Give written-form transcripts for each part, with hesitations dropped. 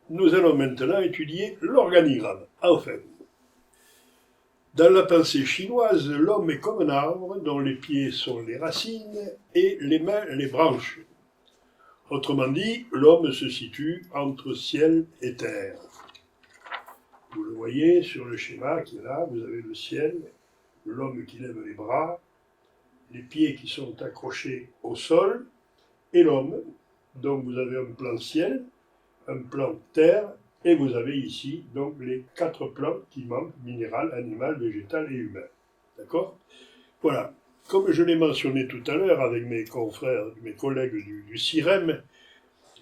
nous allons maintenant étudier l'organigramme. Enfin, dans la pensée chinoise, l'homme est comme un arbre dont les pieds sont les racines et les mains les branches. Autrement dit, l'homme se situe entre ciel et terre. Vous le voyez sur le schéma qui est là, vous avez le ciel, l'homme qui lève les bras, les pieds qui sont accrochés au sol, et l'homme. Donc vous avez un plan ciel, un plan terre, et vous avez ici donc les 4 plans qui manquent, minéral, animal, végétal et humain. D'accord? Voilà. Comme je l'ai mentionné tout à l'heure avec mes confrères, mes collègues du CIREM,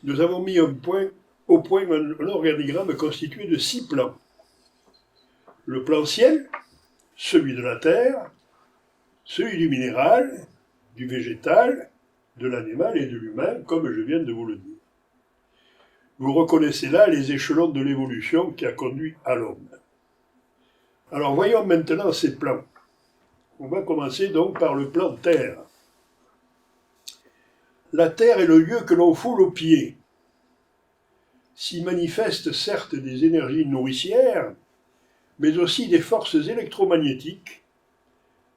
nous avons mis au point un organigramme constitué de 6 plans. Le plan ciel, celui de la terre, celui du minéral, du végétal, de l'animal et de l'humain, comme je viens de vous le dire. Vous reconnaissez là les échelons de l'évolution qui a conduit à l'homme. Alors voyons maintenant ces plans. On va commencer donc par le plan terre. La terre est le lieu que l'on foule aux pieds. S'y manifestent certes des énergies nourricières, mais aussi des forces électromagnétiques,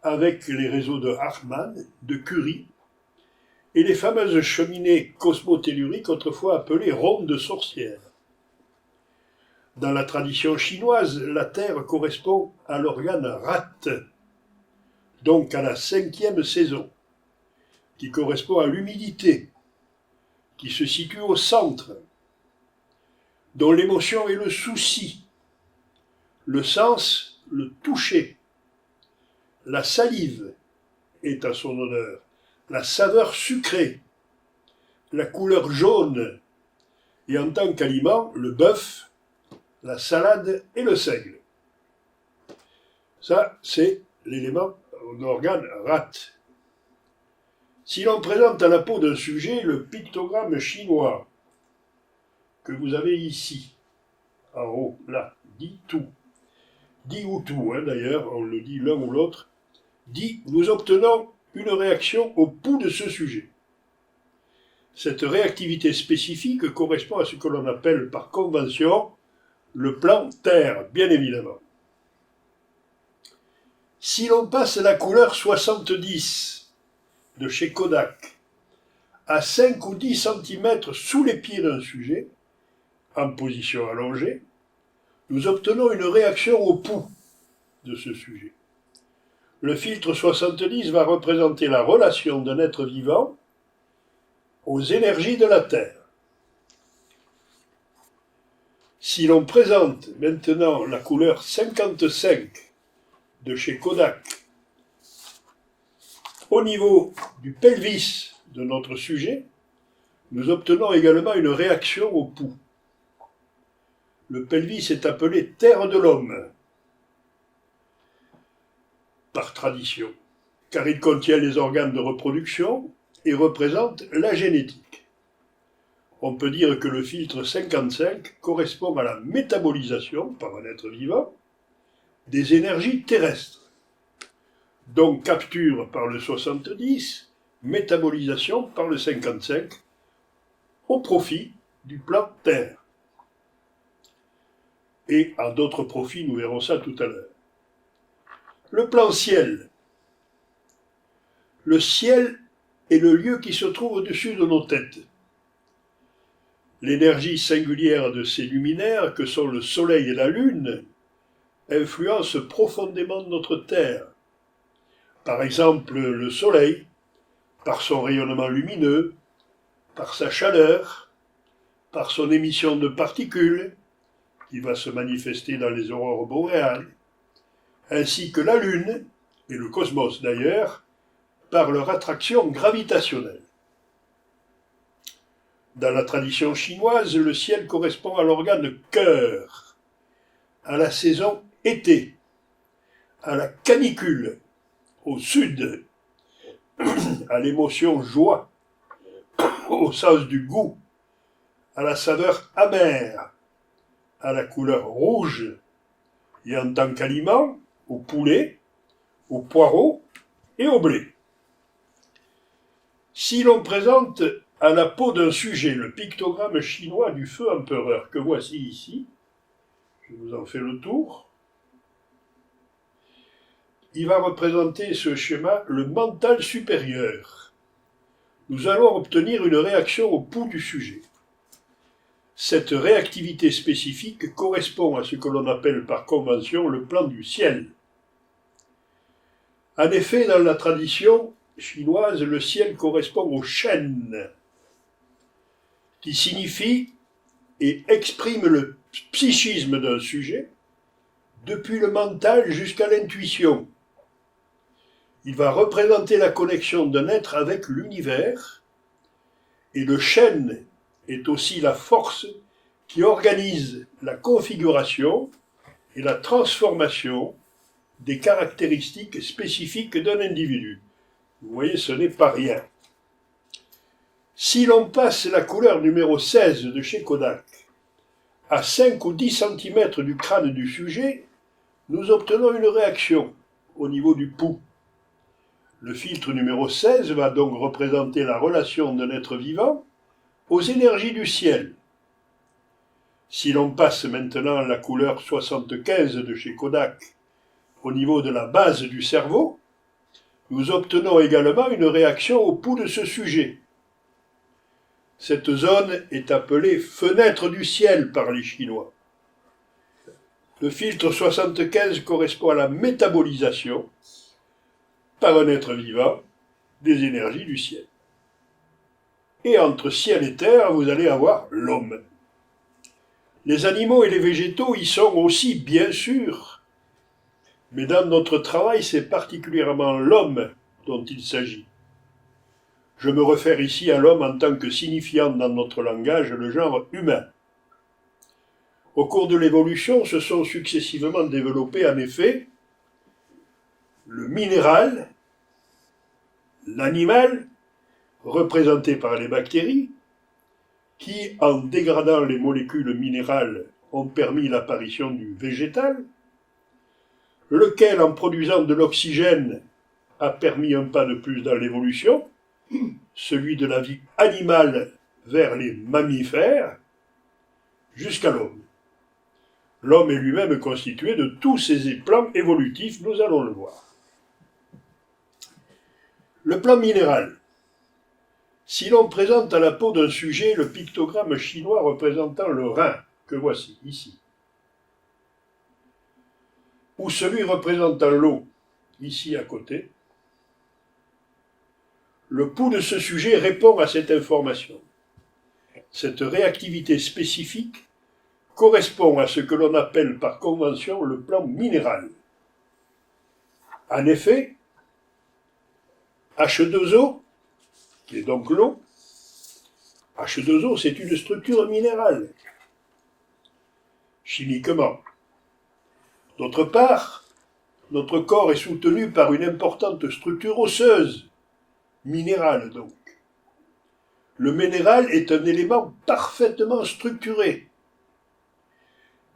avec les réseaux de Hartmann, de Curie, et les fameuses cheminées cosmotelluriques autrefois appelées rondes sorcières. Dans la tradition chinoise, la terre correspond à l'organe Rat, donc à la 5e saison, qui correspond à l'humidité, qui se situe au centre, dont l'émotion est le souci, le sens, le toucher, la salive est à son honneur, la saveur sucrée, la couleur jaune, et en tant qu'aliment, le bœuf, la salade et le seigle. Ça, c'est l'élément d'organe Rat. Si l'on présente à la peau d'un sujet le pictogramme chinois que vous avez ici, en haut, là, dit tout, dit ou tout, d'ailleurs, on le dit l'un ou l'autre, dit nous obtenons une réaction au pouls de ce sujet. Cette réactivité spécifique correspond à ce que l'on appelle par convention le plan terre, bien évidemment. Si l'on passe la couleur 70 de chez Kodak à 5 ou 10 cm sous les pieds d'un sujet, en position allongée, nous obtenons une réaction au pouls de ce sujet. Le filtre 70 va représenter la relation d'un être vivant aux énergies de la Terre. Si l'on présente maintenant la couleur 55 de chez Kodak au niveau du pelvis de notre sujet, nous obtenons également une réaction au pouls. Le pelvis est appelé terre de l'homme, par tradition, car il contient les organes de reproduction et représente la génétique. On peut dire que le filtre 55 correspond à la métabolisation, par un être vivant, des énergies terrestres. Donc capture par le 70, métabolisation par le 55, au profit du plan Terre. Et à d'autres profits, nous verrons ça tout à l'heure. Le plan ciel. Le ciel est le lieu qui se trouve au-dessus de nos têtes. L'énergie singulière de ces luminaires, que sont le Soleil et la Lune, influence profondément notre Terre. Par exemple, le Soleil, par son rayonnement lumineux, par sa chaleur, par son émission de particules, qui va se manifester dans les aurores boréales, ainsi que la Lune, et le cosmos d'ailleurs, par leur attraction gravitationnelle. Dans la tradition chinoise, le ciel correspond à l'organe cœur, à la saison été, à la canicule, au sud, à l'émotion joie, au sens du goût, à la saveur amère, à la couleur rouge, et en tant qu'aliment, au poulet, au poireau et au blé. Si l'on présente à la peau d'un sujet le pictogramme chinois du feu empereur que voici ici. Je vous en fais le tour. Il va représenter ce schéma le mental supérieur. Nous allons obtenir une réaction au pouls du sujet. Cette réactivité spécifique correspond à ce que l'on appelle par convention le plan du ciel. En effet, dans la tradition chinoise, le ciel correspond au shen, qui signifie et exprime le psychisme d'un sujet, depuis le mental jusqu'à l'intuition. Il va représenter la connexion d'un être avec l'univers, et le shen est aussi la force qui organise la configuration et la transformation des caractéristiques spécifiques d'un individu. Vous voyez, ce n'est pas rien. Si l'on passe la couleur numéro 16 de chez Kodak à 5 ou 10 cm du crâne du sujet, nous obtenons une réaction au niveau du pouls. Le filtre numéro 16 va donc représenter la relation d'un être vivant aux énergies du ciel. Si l'on passe maintenant la couleur 75 de chez Kodak au niveau de la base du cerveau, nous obtenons également une réaction au pouls de ce sujet. Cette zone est appelée fenêtre du ciel par les Chinois. Le filtre 75 correspond à la métabolisation par un être vivant des énergies du ciel. Et entre ciel et terre, vous allez avoir l'homme. Les animaux et les végétaux y sont aussi, bien sûr. Mais dans notre travail, c'est particulièrement l'homme dont il s'agit. Je me réfère ici à l'homme en tant que signifiant dans notre langage le genre humain. Au cours de l'évolution, se sont successivement développés en effet le minéral, l'animal, représenté par les bactéries, qui, en dégradant les molécules minérales, ont permis l'apparition du végétal, lequel, en produisant de l'oxygène, a permis un pas de plus dans l'évolution, celui de la vie animale vers les mammifères, jusqu'à l'homme. L'homme est lui-même constitué de tous ces plans évolutifs, nous allons le voir. Le plan minéral. Si l'on présente à la peau d'un sujet le pictogramme chinois représentant le rein, que voici ici, ou celui représentant l'eau, ici à côté, le pouls de ce sujet répond à cette information. Cette réactivité spécifique correspond à ce que l'on appelle par convention le plan minéral. En effet, H2O, qui est donc l'eau, H2O, c'est une structure minérale, chimiquement. D'autre part, notre corps est soutenu par une importante structure osseuse, minérale donc. Le minéral est un élément parfaitement structuré.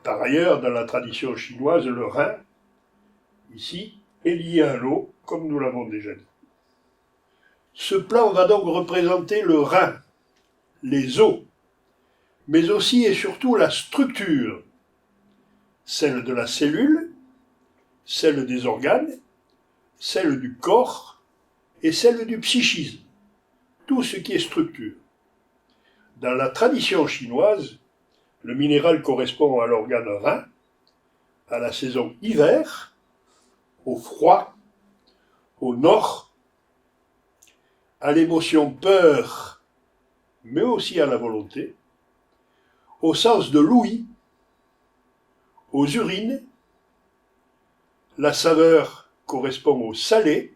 Par ailleurs, dans la tradition chinoise, le rein, ici, est lié à l'eau, comme nous l'avons déjà dit. Ce plan va donc représenter le rein, les os, mais aussi et surtout la structure, celle de la cellule, celle des organes, celle du corps et celle du psychisme, tout ce qui est structure. Dans la tradition chinoise, le minéral correspond à l'organe rein, à la saison hiver, au froid, au nord, à l'émotion peur, mais aussi à la volonté, au sens de l'ouïe, aux urines, la saveur correspond au salé,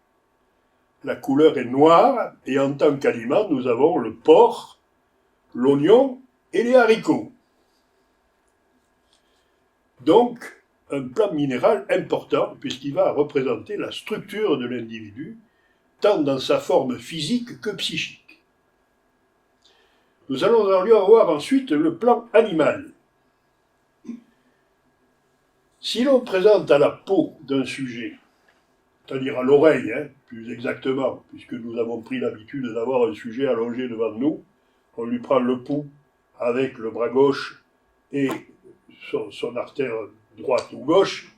la couleur est noire, et en tant qu'aliment, nous avons le porc, l'oignon et les haricots. Donc, un plan minéral important, puisqu'il va représenter la structure de l'individu, tant dans sa forme physique que psychique. Nous allons avoir ensuite le plan animal. Si l'on présente à la peau d'un sujet, c'est-à-dire à l'oreille, plus exactement, puisque nous avons pris l'habitude d'avoir un sujet allongé devant nous, On lui prend le pouls avec le bras gauche et son artère droite ou gauche,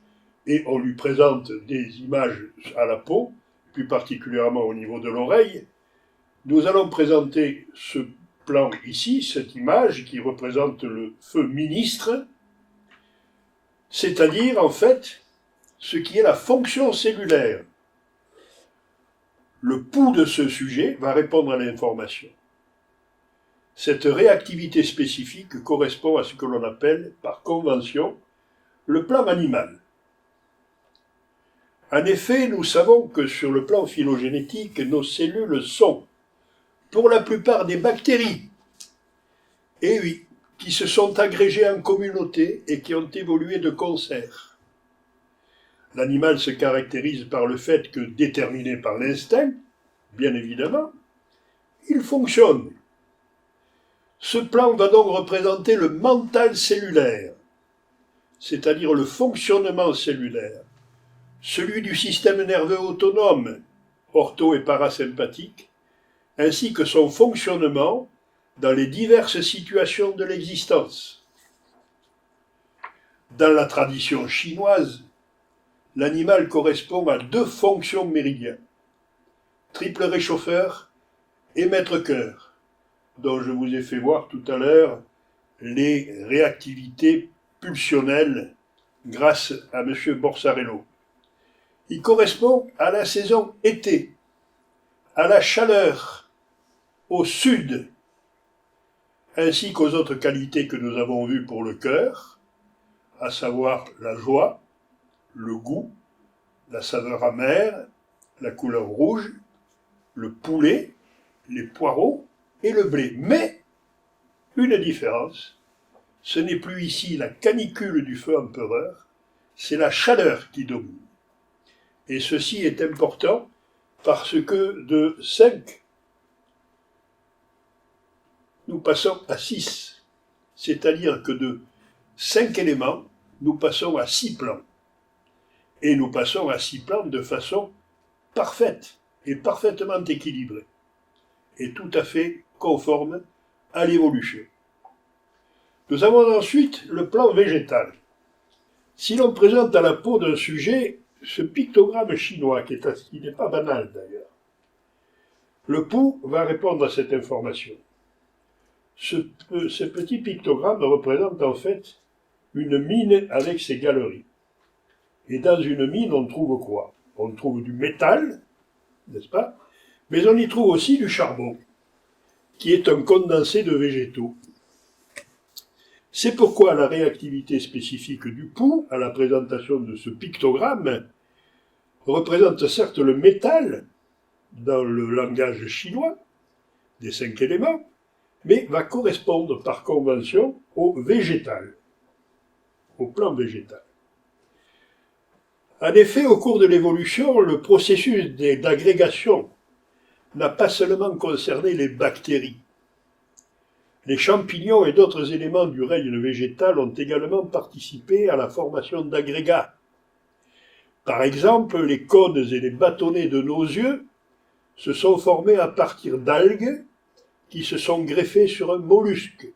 et on lui présente des images à la peau, plus particulièrement au niveau de l'oreille. Nous allons présenter ce plan ici, cette image qui représente le feu ministre, c'est-à-dire en fait ce qui est la fonction cellulaire. Le pouls de ce sujet va répondre à l'information. Cette réactivité spécifique correspond à ce que l'on appelle, par convention, le plan animal. En effet, nous savons que sur le plan phylogénétique, nos cellules sont, pour la plupart, des bactéries. Et oui, qui se sont agrégées en communauté et qui ont évolué de concert. L'animal se caractérise par le fait que, déterminé par l'instinct, bien évidemment, il fonctionne. Ce plan va donc représenter le mental cellulaire, c'est-à-dire le fonctionnement cellulaire, celui du système nerveux autonome, ortho et parasympathique, ainsi que son fonctionnement dans les diverses situations de l'existence. Dans la tradition chinoise, l'animal correspond à 2 fonctions méridiennes, triple réchauffeur et maître-cœur, dont je vous ai fait voir tout à l'heure les réactivités pulsionnelles grâce à M. Borsarello. Il correspond à la saison été, à la chaleur, au sud, ainsi qu'aux autres qualités que nous avons vues pour le cœur, à savoir la joie, le goût, la saveur amère, la couleur rouge, le poulet, les poireaux et le blé. Mais, une différence, ce n'est plus ici la canicule du feu empereur, c'est la chaleur qui domine. Et ceci est important parce que de 5, nous passons à 6. C'est-à-dire que de 5 éléments, nous passons à 6 plans. Et nous passons à 6 plans de façon parfaite et parfaitement équilibrée. Et tout à fait conforme à l'évolution. Nous avons ensuite le plan végétal. Si l'on présente à la peau d'un sujet ce pictogramme chinois, qui n'est pas banal d'ailleurs, le pouls va répondre à cette information. Ce petit pictogramme représente en fait une mine avec ses galeries. Et dans une mine, on trouve quoi? On trouve du métal, n'est-ce pas? Mais on y trouve aussi du charbon, qui est un condensé de végétaux. C'est pourquoi la réactivité spécifique du pouls, à la présentation de ce pictogramme, représente certes le métal, dans le langage chinois, des 5 éléments, mais va correspondre par convention au végétal, au plan végétal. En effet, au cours de l'évolution, le processus d'agrégation n'a pas seulement concerné les bactéries. Les champignons et d'autres éléments du règne végétal ont également participé à la formation d'agrégats. Par exemple, les cônes et les bâtonnets de nos yeux se sont formés à partir d'algues qui se sont greffées sur un mollusque.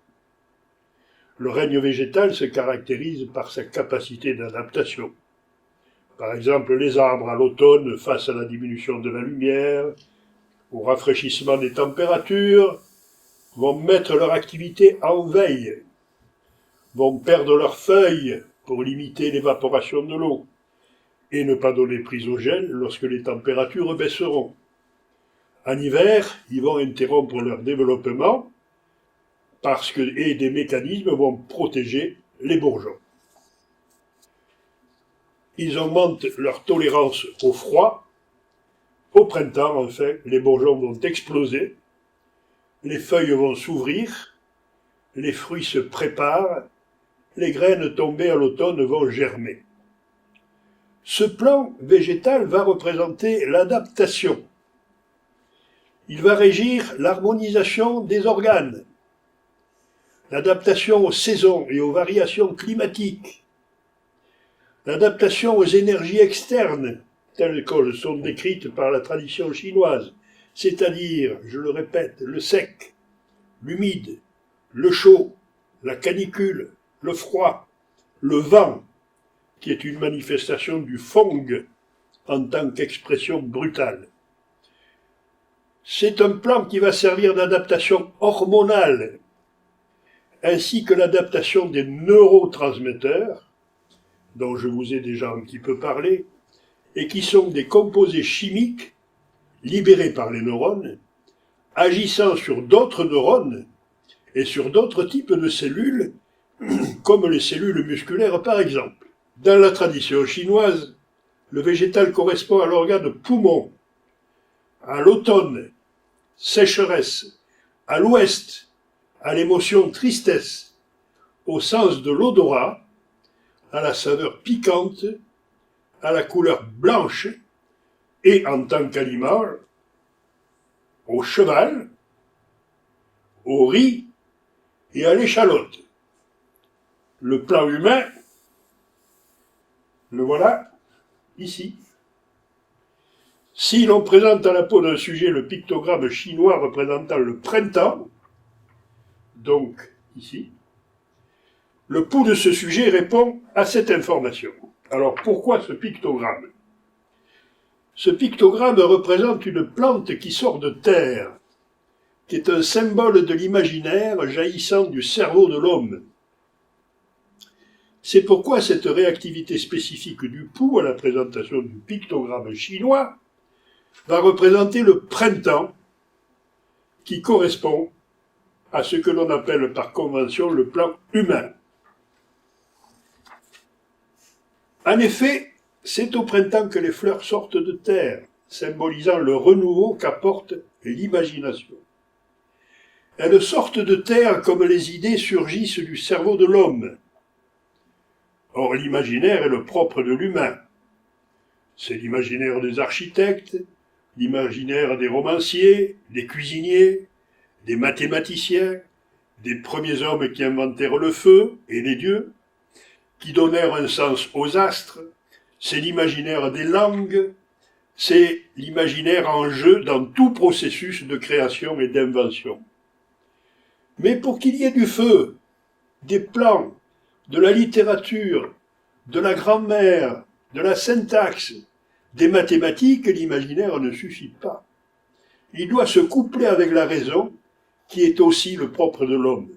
Le règne végétal se caractérise par sa capacité d'adaptation. Par exemple, les arbres à l'automne, face à la diminution de la lumière, au rafraîchissement des températures, vont mettre leur activité en veille, vont perdre leurs feuilles pour limiter l'évaporation de l'eau, et ne pas donner prise au gel lorsque les températures baisseront. En hiver, ils vont interrompre leur développement et des mécanismes vont protéger les bourgeons. Ils augmentent leur tolérance au froid. Au printemps, enfin, les bourgeons vont exploser, les feuilles vont s'ouvrir, les fruits se préparent, les graines tombées à l'automne vont germer. Ce plan végétal va représenter l'adaptation. Il va régir l'harmonisation des organes, l'adaptation aux saisons et aux variations climatiques, l'adaptation aux énergies externes, telles qu'elles sont décrites par la tradition chinoise, c'est-à-dire, je le répète, le sec, l'humide, le chaud, la canicule, le froid, le vent, qui est une manifestation du feng en tant qu'expression brutale. C'est un plan qui va servir d'adaptation hormonale, ainsi que l'adaptation des neurotransmetteurs, dont je vous ai déjà un petit peu parlé, et qui sont des composés chimiques libérés par les neurones, agissant sur d'autres neurones et sur d'autres types de cellules, comme les cellules musculaires par exemple. Dans la tradition chinoise, le végétal correspond à l'organe poumon, à l'automne, sécheresse, à l'ouest, à l'émotion tristesse, au sens de l'odorat, à la saveur piquante, à la couleur blanche, et en tant qu'aliment, au cheval, au riz et à l'échalote. Le plan humain, le voilà ici. Si l'on présente à la peau d'un sujet le pictogramme chinois représentant le printemps, donc ici, le pouls de ce sujet répond à cette information. Alors pourquoi ce pictogramme? Ce pictogramme représente une plante qui sort de terre, qui est un symbole de l'imaginaire jaillissant du cerveau de l'homme. C'est pourquoi cette réactivité spécifique du pouls à la présentation du pictogramme chinois va représenter le printemps qui correspond à ce que l'on appelle par convention le plan humain. En effet, c'est au printemps que les fleurs sortent de terre, symbolisant le renouveau qu'apporte l'imagination. Elles sortent de terre comme les idées surgissent du cerveau de l'homme. Or, l'imaginaire est le propre de l'humain. C'est l'imaginaire des architectes, l'imaginaire des romanciers, des cuisiniers, des mathématiciens, des premiers hommes qui inventèrent le feu et les dieux, qui donnèrent un sens aux astres. C'est l'imaginaire des langues, c'est l'imaginaire en jeu dans tout processus de création et d'invention. Mais pour qu'il y ait du feu, des plans, de la littérature, de la grammaire, de la syntaxe, des mathématiques, l'imaginaire ne suffit pas. Il doit se coupler avec la raison, qui est aussi le propre de l'homme.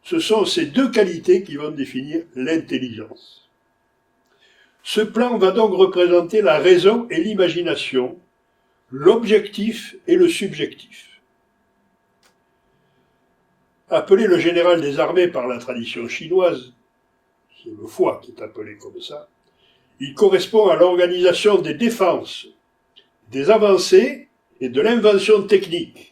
Ce sont ces deux qualités qui vont définir l'intelligence. Ce plan va donc représenter la raison et l'imagination, l'objectif et le subjectif. Appelé le général des armées par la tradition chinoise, c'est le foie qui est appelé comme ça, il correspond à l'organisation des défenses, des avancées et de l'invention technique.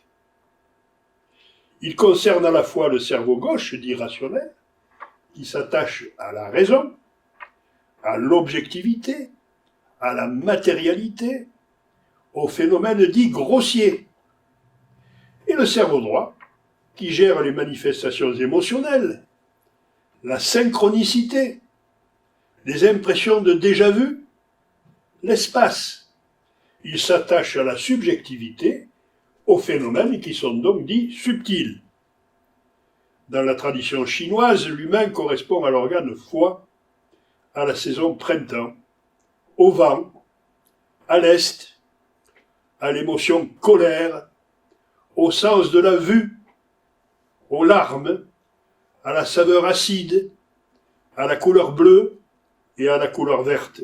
Il concerne à la fois le cerveau gauche, dit rationnel, qui s'attache à la raison, à l'objectivité, à la matérialité, au phénomène dit grossier, et le cerveau droit, qui gère les manifestations émotionnelles, la synchronicité, les impressions de déjà-vu, l'espace. Il s'attache à la subjectivité, aux phénomènes qui sont donc dits subtils. Dans la tradition chinoise, l'humain correspond à l'organe foie, à la saison printemps, au vent, à l'est, à l'émotion colère, au sens de la vue, aux larmes, à la saveur acide, à la couleur bleue et à la couleur verte.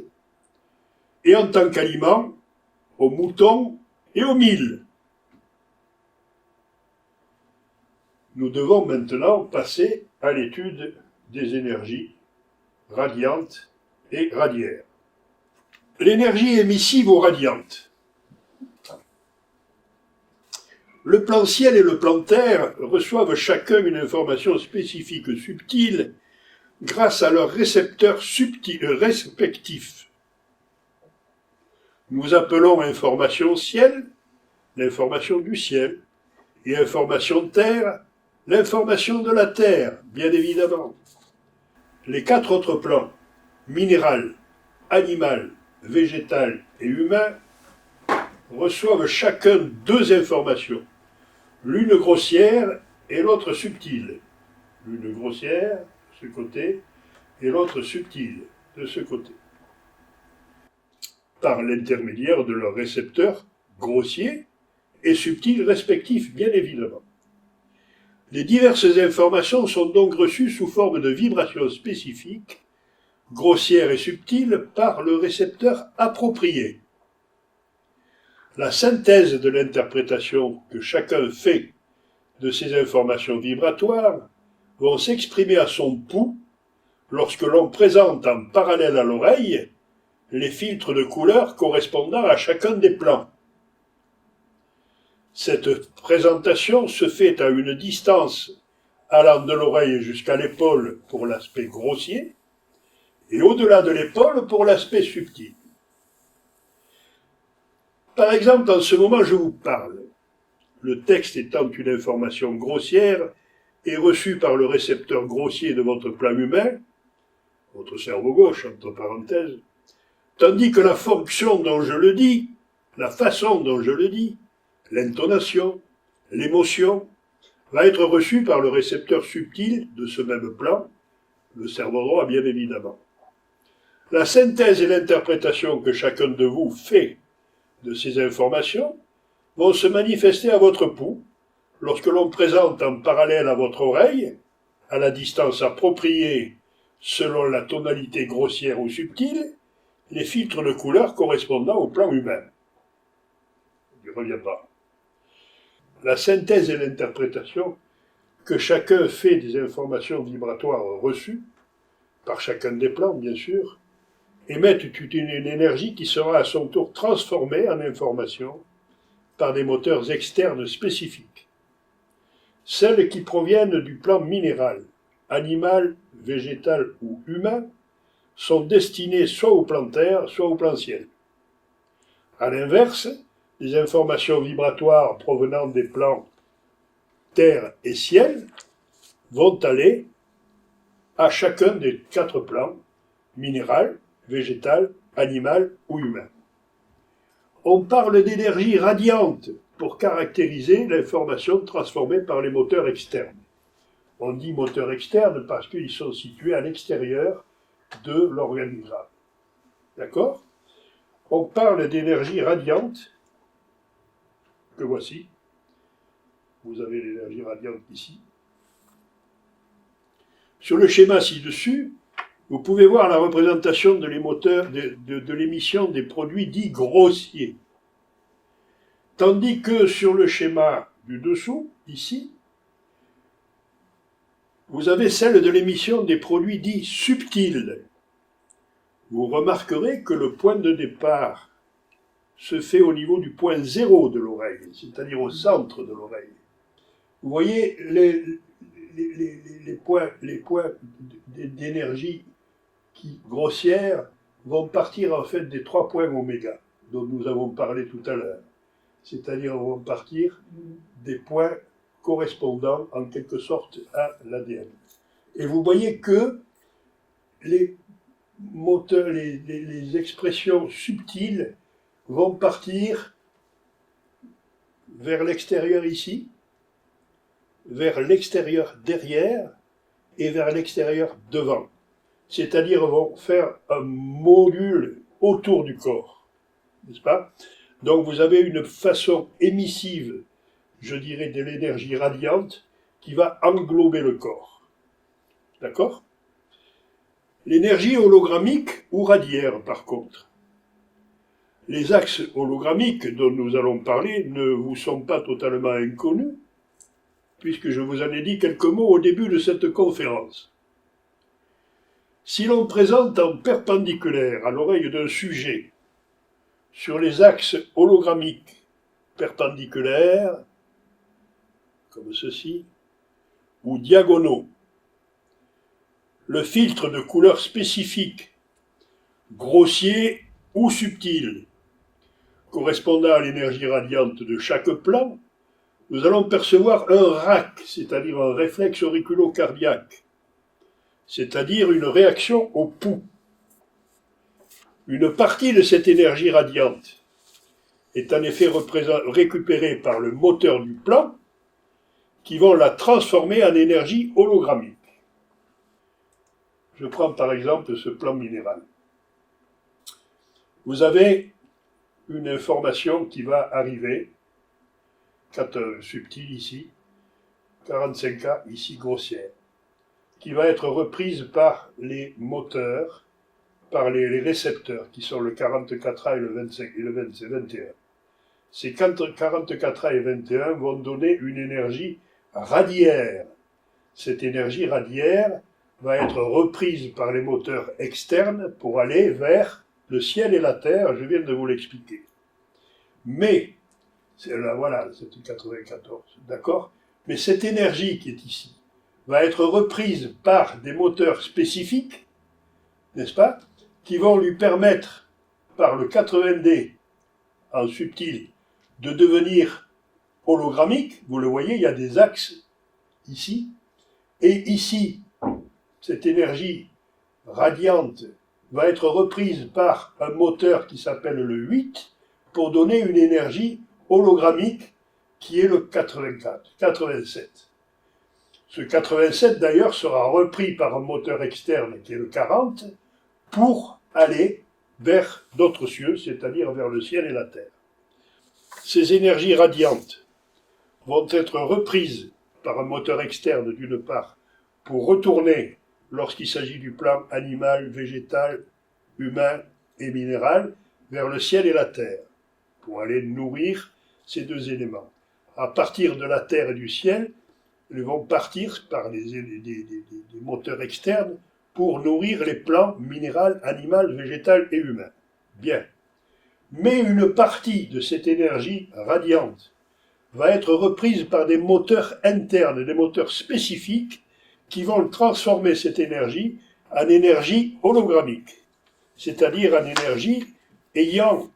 Et en tant qu'aliment, aux moutons et aux mille. Nous devons maintenant passer à l'étude des énergies radiantes et radiaires. L'énergie émissive ou radiante. Le plan ciel et le plan terre reçoivent chacun une information spécifique subtile grâce à leurs récepteurs respectifs. Nous appelons information ciel l'information du ciel et information terre l'information de la terre, bien évidemment. Les quatre autres plans, minéral, animal, végétal et humain, reçoivent chacun deux informations. L'une grossière et l'autre subtile. L'une grossière de ce côté et l'autre subtile de ce côté. Par l'intermédiaire de leurs récepteurs grossiers et subtils respectifs, bien évidemment. Les diverses informations sont donc reçues sous forme de vibrations spécifiques, grossières et subtiles, par le récepteur approprié. La synthèse de l'interprétation que chacun fait de ces informations vibratoires vont s'exprimer à son pouls lorsque l'on présente en parallèle à l'oreille les filtres de couleurs correspondant à chacun des plans. Cette présentation se fait à une distance allant de l'oreille jusqu'à l'épaule pour l'aspect grossier et au-delà de l'épaule pour l'aspect subtil. Par exemple, en ce moment, je vous parle. Le texte étant une information grossière est reçu par le récepteur grossier de votre plan humain, votre cerveau gauche, entre parenthèses, tandis que la fonction dont je le dis, la façon dont je le dis, l'intonation, l'émotion, va être reçue par le récepteur subtil de ce même plan, le cerveau droit bien évidemment. La synthèse et l'interprétation que chacun de vous fait de ces informations vont se manifester à votre pouls lorsque l'on présente en parallèle à votre oreille, à la distance appropriée selon la tonalité grossière ou subtile, les filtres de couleurs correspondant au plan humain. On n'y revient pas. La synthèse et l'interprétation que chacun fait des informations vibratoires reçues, par chacun des plans bien sûr, émettent une énergie qui sera à son tour transformée en information par des moteurs externes spécifiques. Celles qui proviennent du plan minéral, animal, végétal ou humain, sont destinées soit au plan terre, soit au plan ciel. A l'inverse, les informations vibratoires provenant des plans terre et ciel vont aller à chacun des 4 plans, minéral, végétal, animal ou humain. On parle d'énergie radiante pour caractériser l'information transformée par les moteurs externes. On dit moteurs externes parce qu'ils sont situés à l'extérieur de l'organigramme. D'accord ? On parle d'énergie radiante, que voici. Vous avez l'énergie radiante ici. Sur le schéma ci-dessus, vous pouvez voir la représentation de l'émission des produits dits grossiers. Tandis que sur le schéma du dessous, ici, vous avez celle de l'émission des produits dits subtils. Vous remarquerez que le point de départ se fait au niveau du point zéro de l'oreille, c'est-à-dire au centre de l'oreille. Vous voyez les points d'énergie grossières vont partir en fait des 3 points oméga dont nous avons parlé tout à l'heure. C'est-à-dire vont partir des points correspondant en quelque sorte à l'ADN. Et vous voyez que les moteurs, les expressions subtiles vont partir vers l'extérieur ici, vers l'extérieur derrière et vers l'extérieur devant. C'est-à-dire vont faire un module autour du corps, n'est-ce pas ? Donc vous avez une façon émissive, je dirais, de l'énergie radiante qui va englober le corps. D'accord ? L'énergie hologrammique ou radiaire, par contre. Les axes hologrammiques dont nous allons parler ne vous sont pas totalement inconnus, puisque je vous en ai dit quelques mots au début de cette conférence. Si l'on présente en perpendiculaire à l'oreille d'un sujet, sur les axes hologrammiques perpendiculaires, comme ceci, ou diagonaux, le filtre de couleur spécifique, grossier ou subtil, correspondant à l'énergie radiante de chaque plan, nous allons percevoir un RAC, c'est-à-dire un réflexe auriculo-cardiaque, c'est-à-dire une réaction au pouls. Une partie de cette énergie radiante est en effet récupérée par le moteur du plan, qui vont la transformer en énergie hologrammique. Je prends par exemple ce plan minéral. Vous avez une information qui va arriver, 4 subtile ici, 45K ici grossière, qui va être reprise par les moteurs, par les récepteurs, qui sont le 44A et le 25 et le 21. Ces 44A et 21 vont donner une énergie radiaire. Cette énergie radiaire va être reprise par les moteurs externes pour aller vers le ciel et la terre, je viens de vous l'expliquer. Mais, voilà, c'était 94, d'accord? Mais cette énergie qui est ici va être reprise par des moteurs spécifiques, n'est-ce pas, qui vont lui permettre, par le 80D en subtil, de devenir hologrammique. Vous le voyez, il y a des axes ici, et ici, cette énergie radiante va être reprise par un moteur qui s'appelle le 8 pour donner une énergie hologrammique qui est le 87. Ce 87 d'ailleurs sera repris par un moteur externe qui est le 40 pour aller vers d'autres cieux, c'est-à-dire vers le ciel et la terre. Ces énergies radiantes vont être reprises par un moteur externe d'une part pour retourner lorsqu'il s'agit du plan animal, végétal, humain et minéral vers le ciel et la terre pour aller nourrir ces deux éléments. À partir de la terre et du ciel, ils vont partir par des moteurs externes pour nourrir les plans minéral, animal, végétal et humain. Bien. Mais une partie de cette énergie radiante va être reprise par des moteurs internes, des moteurs spécifiques qui vont transformer cette énergie en énergie hologrammique, c'est-à-dire en énergie ayant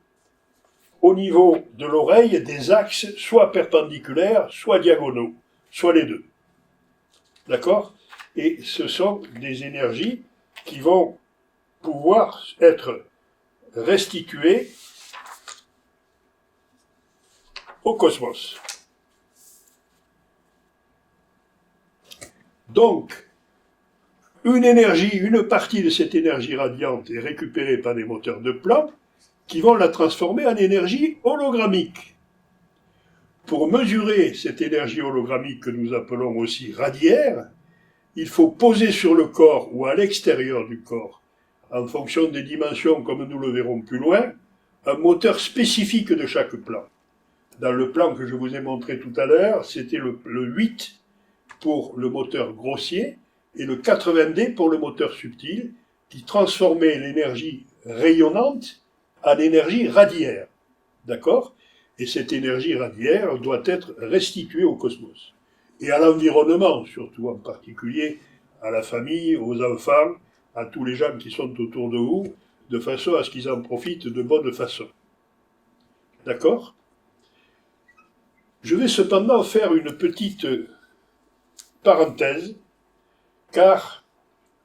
au niveau de l'oreille des axes soit perpendiculaires, soit diagonaux, soit les deux. D'accord? Et ce sont des énergies qui vont pouvoir être restituées au cosmos. Donc, une partie de cette énergie radiante est récupérée par des moteurs de plan qui vont la transformer en énergie hologrammique. Pour mesurer cette énergie hologrammique que nous appelons aussi radiaire, il faut poser sur le corps ou à l'extérieur du corps, en fonction des dimensions comme nous le verrons plus loin, un moteur spécifique de chaque plan. Dans le plan que je vous ai montré tout à l'heure, c'était le 8 pour le moteur grossier et le 80D pour le moteur subtil, qui transformait l'énergie rayonnante en énergie radiaire. D'accord? Et cette énergie radiaire doit être restituée au cosmos. Et à l'environnement, surtout en particulier à la famille, aux enfants, à tous les gens qui sont autour de vous, de façon à ce qu'ils en profitent de bonne façon. D'accord? Je vais cependant faire une petite parenthèse, car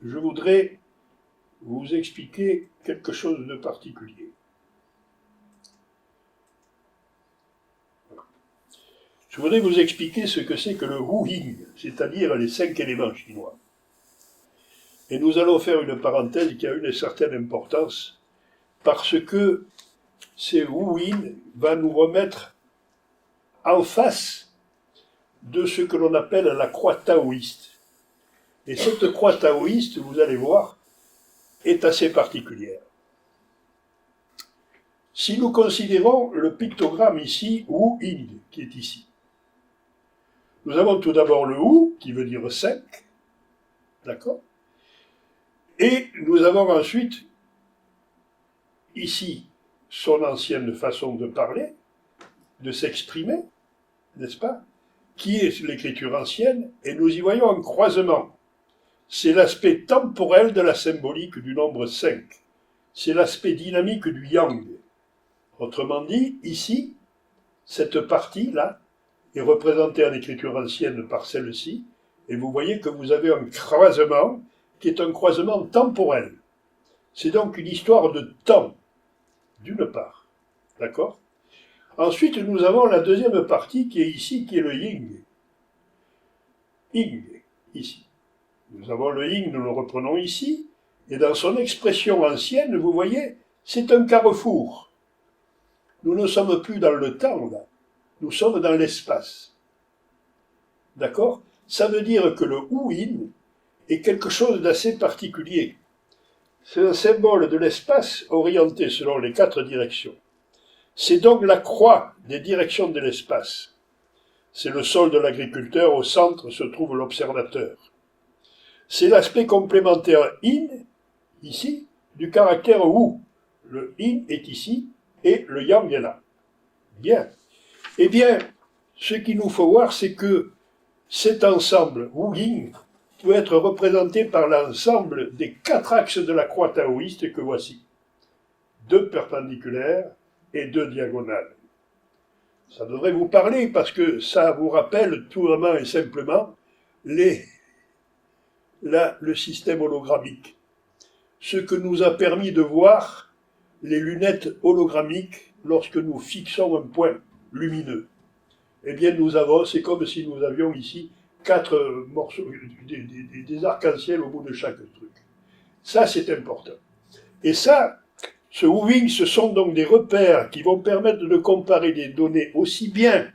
je voudrais vous expliquer quelque chose de particulier. Je voudrais vous expliquer ce que c'est que le Wu Ying, c'est-à-dire les 5 éléments chinois. Et nous allons faire une parenthèse qui a une certaine importance, parce que ce Wu Ying va nous remettre en face de ce que l'on appelle la croix taoïste. Et cette croix taoïste, vous allez voir, est assez particulière. Si nous considérons le pictogramme ici, Wu Ying, qui est ici, nous avons tout d'abord le Wu, qui veut dire 5, d'accord? Et nous avons ensuite, ici, son ancienne façon de parler, de s'exprimer, n'est-ce pas? Qui est l'écriture ancienne, et nous y voyons un croisement. C'est l'aspect temporel de la symbolique du nombre 5. C'est l'aspect dynamique du yang. Autrement dit, ici, cette partie-là est représentée en écriture ancienne par celle-ci, et vous voyez que vous avez un croisement qui est un croisement temporel. C'est donc une histoire de temps, d'une part. D'accord? Ensuite, nous avons la deuxième partie qui est ici, qui est le yin. ing, ici. Nous avons le ing, nous le reprenons ici, et dans son expression ancienne, vous voyez, c'est un carrefour. Nous ne sommes plus dans le temps, là. Nous sommes dans l'espace. D'accord? Ça veut dire que le Wu-Yin est quelque chose d'assez particulier. C'est un symbole de l'espace orienté selon les 4 directions. C'est donc la croix des directions de l'espace. C'est le sol de l'agriculteur, au centre se trouve l'observateur. C'est l'aspect complémentaire Yin, ici, du caractère Wu. Le Yin est ici et le Yang est là. Bien. Eh bien, ce qu'il nous faut voir, c'est que cet ensemble Wu-Yin peut être représenté par l'ensemble des 4 axes de la croix taoïste que voici. 2 perpendiculaires et 2 diagonales. Ça devrait vous parler parce que ça vous rappelle tout vraiment et simplement le système hologrammique. Ce que nous a permis de voir les lunettes hologrammiques lorsque nous fixons un point lumineux. Eh bien, c'est comme si nous avions ici 4 morceaux, des arcs-en-ciel au bout de chaque truc. Ça, c'est important. Et ça, ce Wu-Wing, ce sont donc des repères qui vont permettre de comparer des données aussi bien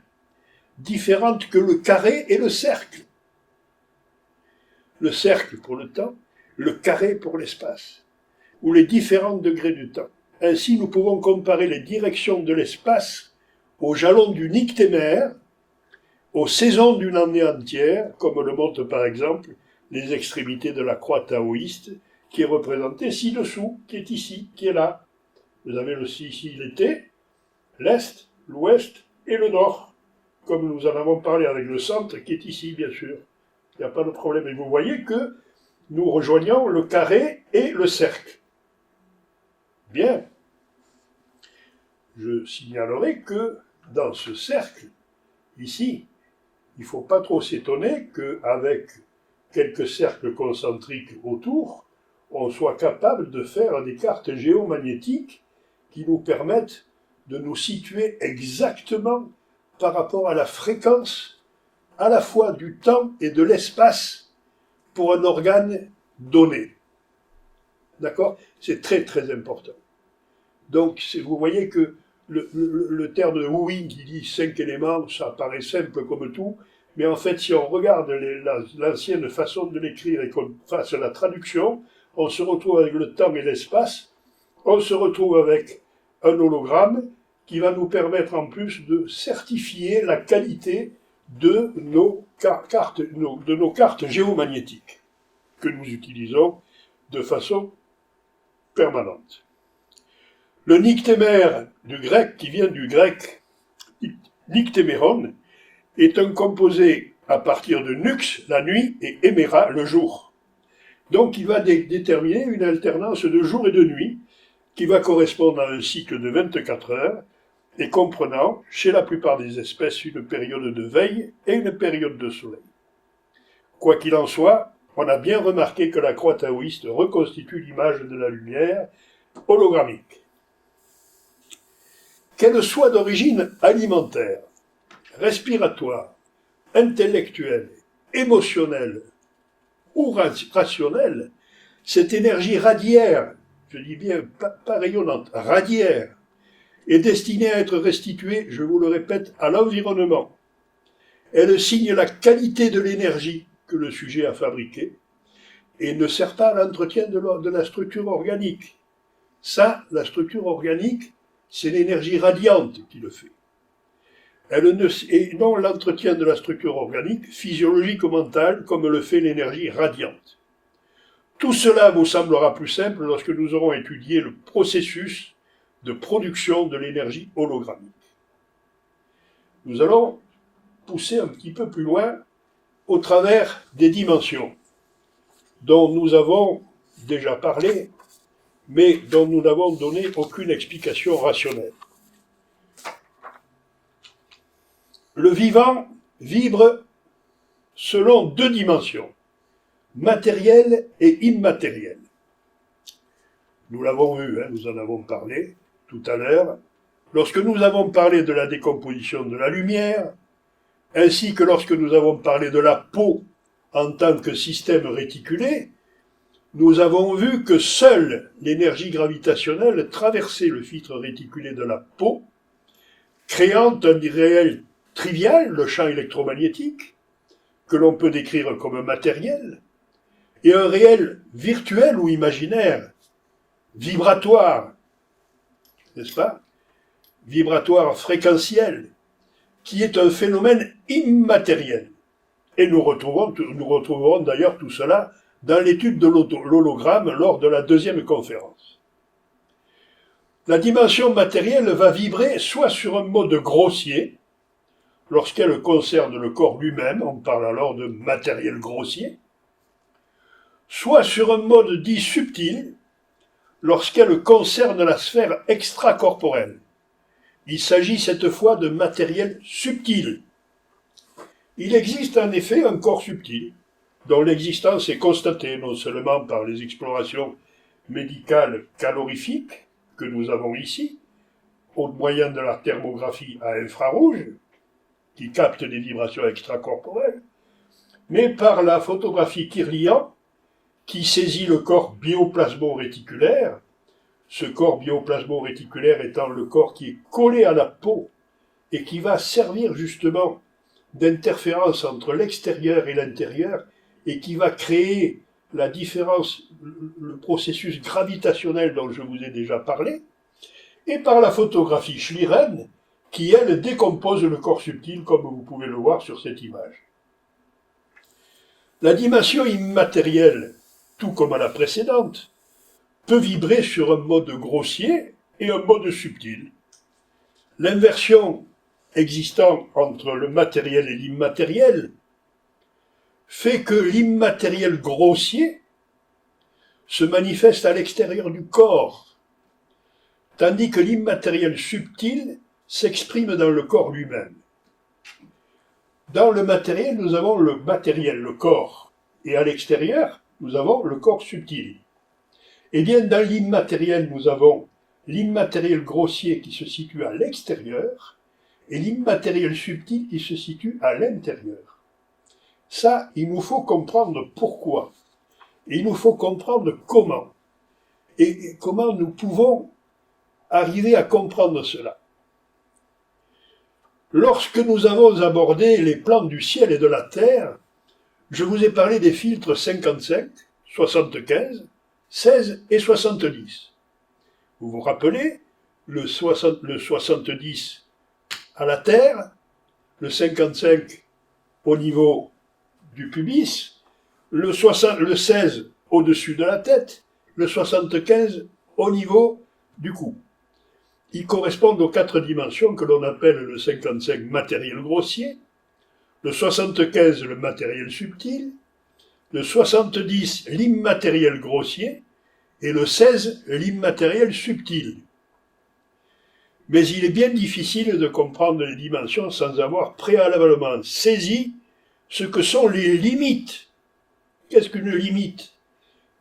différentes que le carré et le cercle. Le cercle pour le temps, le carré pour l'espace, ou les différents degrés du temps. Ainsi, nous pouvons comparer les directions de l'espace aux jalons du nyctémère, aux saisons d'une année entière, comme le montrent par exemple les extrémités de la croix taoïste, qui est représentée ci-dessous, qui est ici, qui est là. Vous avez ici l'été, l'est, l'ouest et le nord, comme nous en avons parlé avec le centre, qui est ici, bien sûr. Il n'y a pas de problème. Et vous voyez que nous rejoignons le carré et le cercle. Bien. Je signalerai que dans ce cercle, ici, il ne faut pas trop s'étonner qu'avec quelques cercles concentriques autour, on soit capable de faire des cartes géomagnétiques qui nous permettent de nous situer exactement par rapport à la fréquence à la fois du temps et de l'espace pour un organe donné. D'accord? C'est très très important. Donc vous voyez que le terme de Wu-Wing qui dit 5 éléments, ça paraît simple comme tout, mais en fait si on regarde l'ancienne façon de l'écrire et qu'on fasse la traduction, on se retrouve avec le temps et l'espace, on se retrouve avec un hologramme qui va nous permettre en plus de certifier la qualité de nos cartes géomagnétiques que nous utilisons de façon permanente. Le nyctémère du grec, qui vient du grec nyctéméron, est un composé à partir de nux, la nuit, et héméra, le jour. Donc il va déterminer une alternance de jour et de nuit qui va correspondre à un cycle de 24 heures et comprenant, chez la plupart des espèces, une période de veille et une période de soleil. Quoi qu'il en soit, on a bien remarqué que la croix taoïste reconstitue l'image de la lumière hologrammique. Qu'elle soit d'origine alimentaire, respiratoire, intellectuelle, émotionnelle ou rationnelle, cette énergie radiaire, je dis bien pas rayonnante, radiaire, est destinée à être restituée, je vous le répète, à l'environnement. Elle signe la qualité de l'énergie que le sujet a fabriquée et ne sert pas à l'entretien de la structure organique. Ça, la structure organique, c'est l'énergie radiante qui le fait. Et non l'entretien de la structure organique, physiologique ou mentale, comme le fait l'énergie radiante. Tout cela vous semblera plus simple lorsque nous aurons étudié le processus de production de l'énergie hologrammique. Nous allons pousser un petit peu plus loin au travers des dimensions dont nous avons déjà parlé, mais dont nous n'avons donné aucune explication rationnelle. Le vivant vibre selon 2 dimensions, matérielle et immatérielle. Nous l'avons vu, nous en avons parlé tout à l'heure, lorsque nous avons parlé de la décomposition de la lumière, ainsi que lorsque nous avons parlé de la peau en tant que système réticulé, nous avons vu que seule l'énergie gravitationnelle traversait le filtre réticulé de la peau, créant un réel trivial, le champ électromagnétique, que l'on peut décrire comme matériel, et un réel virtuel ou imaginaire, vibratoire, n'est-ce pas? Vibratoire fréquentiel, qui est un phénomène immatériel. Et nous retrouverons d'ailleurs tout cela dans l'étude de l'hologramme lors de la deuxième conférence. La dimension matérielle va vibrer soit sur un mode grossier, lorsqu'elle concerne le corps lui-même, on parle alors de matériel grossier, soit sur un mode dit subtil, lorsqu'elle concerne la sphère extracorporelle. Il s'agit cette fois de matériel subtil. Il existe en effet un corps subtil, dont l'existence est constatée non seulement par les explorations médicales calorifiques que nous avons ici, au moyen de la thermographie à infrarouge, qui capte des vibrations extracorporelles, mais par la photographie Kirlian, qui saisit le corps bioplasmo-réticulaire, ce corps bioplasmo-réticulaire étant le corps qui est collé à la peau et qui va servir justement d'interférence entre l'extérieur et l'intérieur et qui va créer la différence, le processus gravitationnel dont je vous ai déjà parlé, et par la photographie Schlieren, qui, elle, décompose le corps subtil, comme vous pouvez le voir sur cette image. La dimension immatérielle, tout comme à la précédente, peut vibrer sur un mode grossier et un mode subtil. L'inversion existant entre le matériel et l'immatériel fait que l'immatériel grossier se manifeste à l'extérieur du corps, tandis que l'immatériel subtil s'exprime dans le corps lui-même. Dans le matériel, nous avons le matériel, le corps, et à l'extérieur, nous avons le corps subtil. Eh bien, dans l'immatériel, nous avons l'immatériel grossier qui se situe à l'extérieur et l'immatériel subtil qui se situe à l'intérieur. Ça, il nous faut comprendre pourquoi. Et il nous faut comprendre comment. Et comment nous pouvons arriver à comprendre cela. Lorsque nous avons abordé les plans du ciel et de la terre, je vous ai parlé des filtres 55, 75, 16 et 70. Vous vous rappelez, le 70 à la terre, le 55 au niveau du pubis, le 16 au-dessus de la tête, le 75 au niveau du cou. Ils correspondent aux 4 dimensions que l'on appelle le 55 matériel grossier, le 75 le matériel subtil, le 70 l'immatériel grossier et le 16 l'immatériel subtil. Mais il est bien difficile de comprendre les dimensions sans avoir préalablement saisi ce que sont les limites. Qu'est-ce qu'une limite?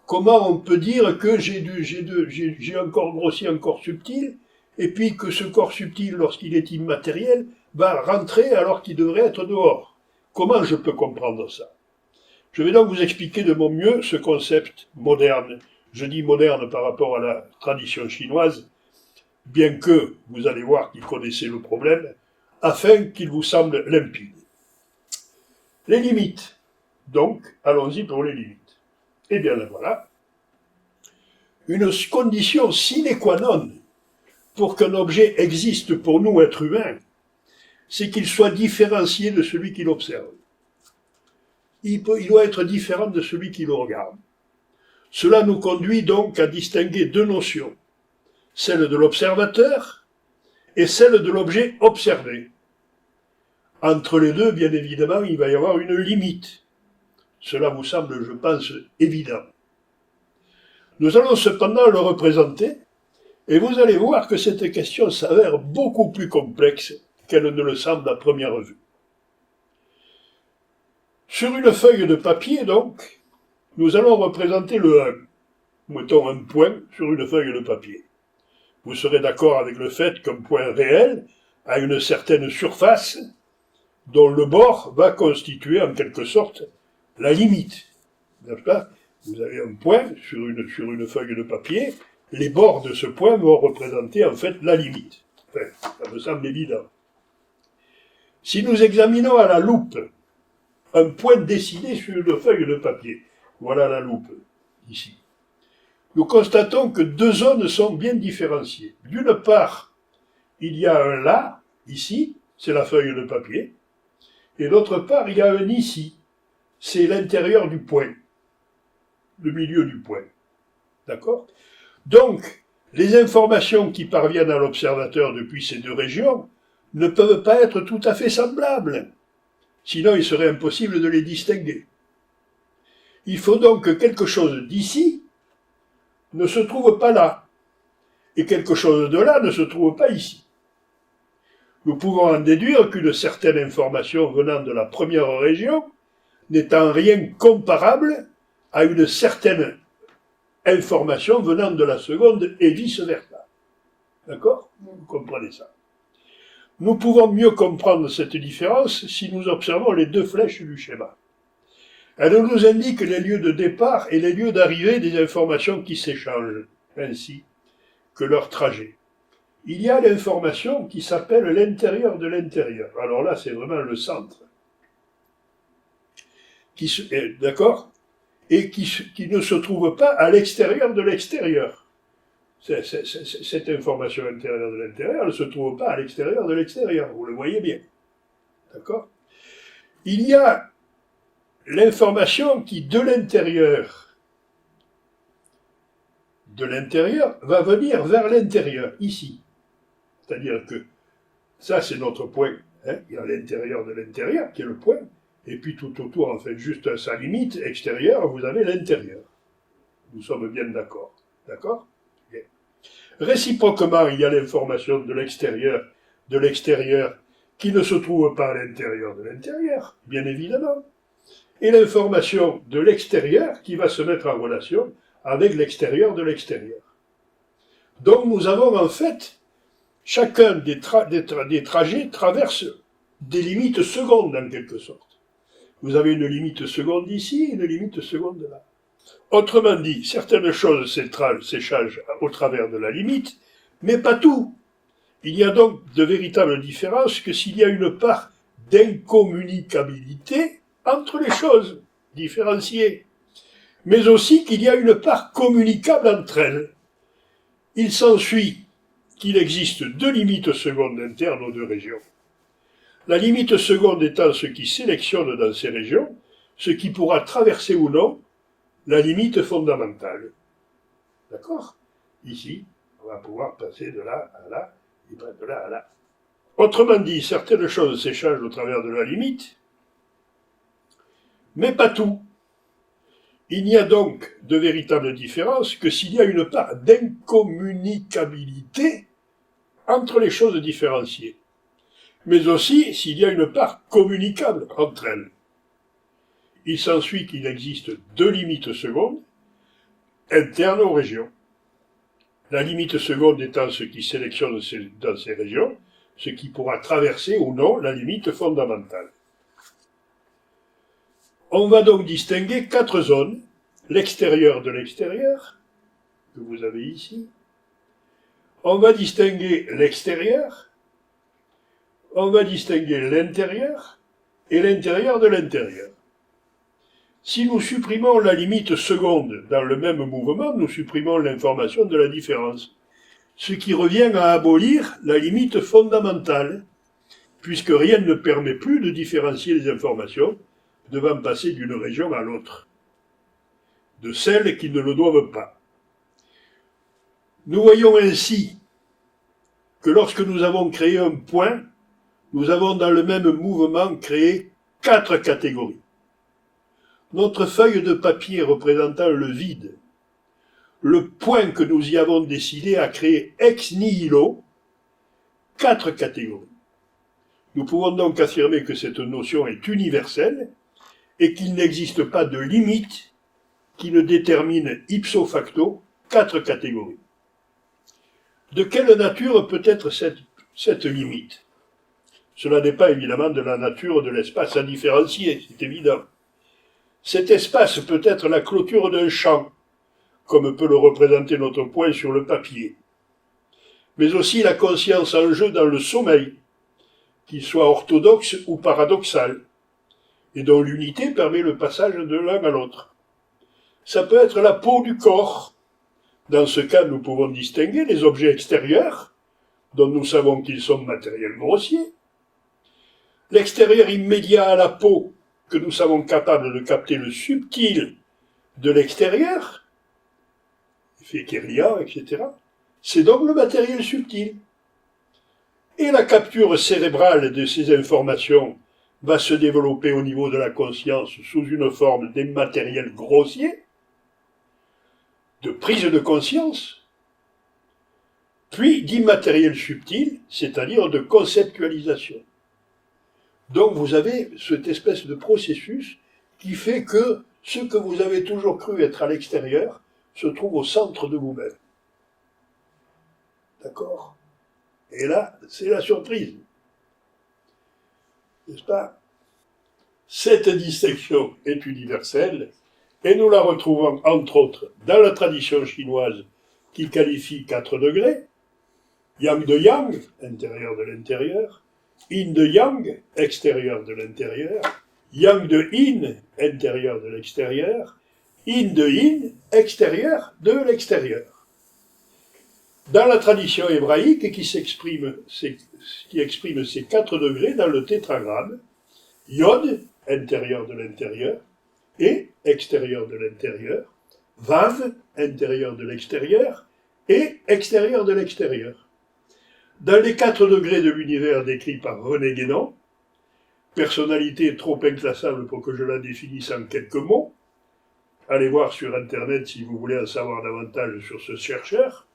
Comment on peut dire que j'ai un corps grossier, un corps subtil, et puis que ce corps subtil, lorsqu'il est immatériel, va rentrer alors qu'il devrait être dehors? Comment je peux comprendre ça? Je vais donc vous expliquer de mon mieux ce concept moderne. Je dis moderne par rapport à la tradition chinoise, bien que vous allez voir qu'il connaissait le problème, afin qu'il vous semble limpide. Les limites. Donc, allons-y pour les limites. Eh bien, là voilà. Une condition sine qua non pour qu'un objet existe pour nous, êtres humains, c'est qu'il soit différencié de celui qui l'observe. Il doit être différent de celui qui le regarde. Cela nous conduit donc à distinguer 2 notions, celle de l'observateur et celle de l'objet observé. Entre les deux, bien évidemment, il va y avoir une limite. Cela vous semble, je pense, évident. Nous allons cependant le représenter, et vous allez voir que cette question s'avère beaucoup plus complexe qu'elle ne le semble à première vue. Sur une feuille de papier, donc, nous allons représenter le 1. Mettons un point sur une feuille de papier. Vous serez d'accord avec le fait qu'un point réel a une certaine surface dont le bord va constituer en quelque sorte la limite. N'est-ce pas? Vous avez un point sur une feuille de papier, les bords de ce point vont représenter en fait la limite. Enfin, ça me semble évident. Si nous examinons à la loupe un point dessiné sur une feuille de papier, voilà la loupe, ici, nous constatons que deux zones sont bien différenciées. D'une part, il y a un là, ici, c'est la feuille de papier, et d'autre part, il y a un ici, c'est l'intérieur du point, le milieu du point. D'accord? Donc, les informations qui parviennent à l'observateur depuis ces deux régions ne peuvent pas être tout à fait semblables. Sinon, il serait impossible de les distinguer. Il faut donc que quelque chose d'ici ne se trouve pas là, et quelque chose de là ne se trouve pas ici. Nous pouvons en déduire qu'une certaine information venant de la première région n'est en rien comparable à une certaine information venant de la seconde et vice-versa. D'accord? Vous comprenez ça? Nous pouvons mieux comprendre cette différence si nous observons les deux flèches du schéma. Elles nous indiquent les lieux de départ et les lieux d'arrivée des informations qui s'échangent, ainsi que leur trajet. Il y a l'information qui s'appelle l'intérieur de l'intérieur. Alors là, c'est vraiment le centre. D'accord? Et qui ne se trouve pas à l'extérieur de l'extérieur. Cette information intérieure de l'intérieur ne se trouve pas à l'extérieur de l'extérieur. Vous le voyez bien. D'accord? Il y a l'information qui, de l'intérieur, va venir vers l'intérieur, ici. C'est-à-dire que ça, c'est notre point. Hein? Il y a l'intérieur de l'intérieur, qui est le point. Et puis tout autour, en fait, juste à sa limite extérieure, vous avez l'intérieur. Nous sommes bien d'accord. D'accord? Bien. Réciproquement, il y a l'information de l'extérieur, qui ne se trouve pas à l'intérieur de l'intérieur, bien évidemment. Et l'information de l'extérieur qui va se mettre en relation avec l'extérieur de l'extérieur. Donc nous avons en fait, chacun des trajets traverse des limites secondes en quelque sorte. Vous avez une limite seconde ici et une limite seconde là. Autrement dit, certaines choses s'échangent au travers de la limite, mais pas tout. Il y a donc de véritables différences que s'il y a une part d'incommunicabilité entre les choses différenciées, mais aussi qu'il y a une part communicable entre elles. Il s'ensuit qu'il existe deux limites secondes internes aux deux régions. La limite seconde étant ce qui sélectionne dans ces régions, ce qui pourra traverser ou non la limite fondamentale. D'accord? Ici, on va pouvoir passer de là à là, et de là à là. Autrement dit, certaines choses s'échangent au travers de la limite, mais pas tout. Il n'y a donc de véritable différence que s'il y a une part d'incommunicabilité entre les choses différenciées, mais aussi s'il y a une part communicable entre elles. Il s'ensuit qu'il existe deux limites secondes internes aux régions. La limite seconde étant ce qui sélectionne dans ces régions, ce qui pourra traverser ou non la limite fondamentale. On va donc distinguer quatre zones, l'extérieur de l'extérieur, que vous avez ici. On va distinguer l'extérieur, on va distinguer l'intérieur et l'intérieur de l'intérieur. Si nous supprimons la limite seconde dans le même mouvement, nous supprimons l'information de la différence, ce qui revient à abolir la limite fondamentale, puisque rien ne permet plus de différencier les informations devant passer d'une région à l'autre, de celles qui ne le doivent pas. Nous voyons ainsi que lorsque nous avons créé un point, nous avons dans le même mouvement créé quatre catégories. Notre feuille de papier représentant le vide, le point que nous y avons décidé a créé ex nihilo quatre catégories. Nous pouvons donc affirmer que cette notion est universelle et qu'il n'existe pas de limite qui ne détermine ipso facto quatre catégories. De quelle nature peut être cette limite? Cela n'est pas évidemment de la nature de l'espace à différencier, c'est évident. Cet espace peut être la clôture d'un champ, comme peut le représenter notre poing sur le papier, mais aussi la conscience en jeu dans le sommeil, qu'il soit orthodoxe ou paradoxal, et dont l'unité permet le passage de l'un à l'autre. Ça peut être la peau du corps. Dans ce cas, nous pouvons distinguer les objets extérieurs, dont nous savons qu'ils sont matériels grossiers, l'extérieur immédiat à la peau, que nous savons capables de capter le subtil de l'extérieur, effet Kirlian, etc. C'est donc le matériel subtil. Et la capture cérébrale de ces informations va se développer au niveau de la conscience sous une forme d'immatériel grossier, de prise de conscience, puis d'immatériel subtil, c'est-à-dire de conceptualisation. Donc vous avez cette espèce de processus qui fait que ce que vous avez toujours cru être à l'extérieur se trouve au centre de vous-même. D'accord? Et là, c'est la surprise. N'est-ce pas? Cette distinction est universelle et nous la retrouvons entre autres dans la tradition chinoise qui qualifie 4 degrés, yang de yang, intérieur de l'intérieur, yin de yang, extérieur de l'intérieur, yang de yin, intérieur de l'extérieur, yin de yin, extérieur de l'extérieur. Dans la tradition hébraïque qui exprime ces 4 degrés dans le tétragramme, Yod, intérieur de l'intérieur, et extérieur de l'intérieur, Vav, intérieur de l'extérieur, et extérieur de l'extérieur. Dans les 4 degrés de l'univers décrits par René Guénon, personnalité trop inclassable pour que je la définisse en quelques mots, allez voir sur Internet si vous voulez en savoir davantage sur ce chercheur,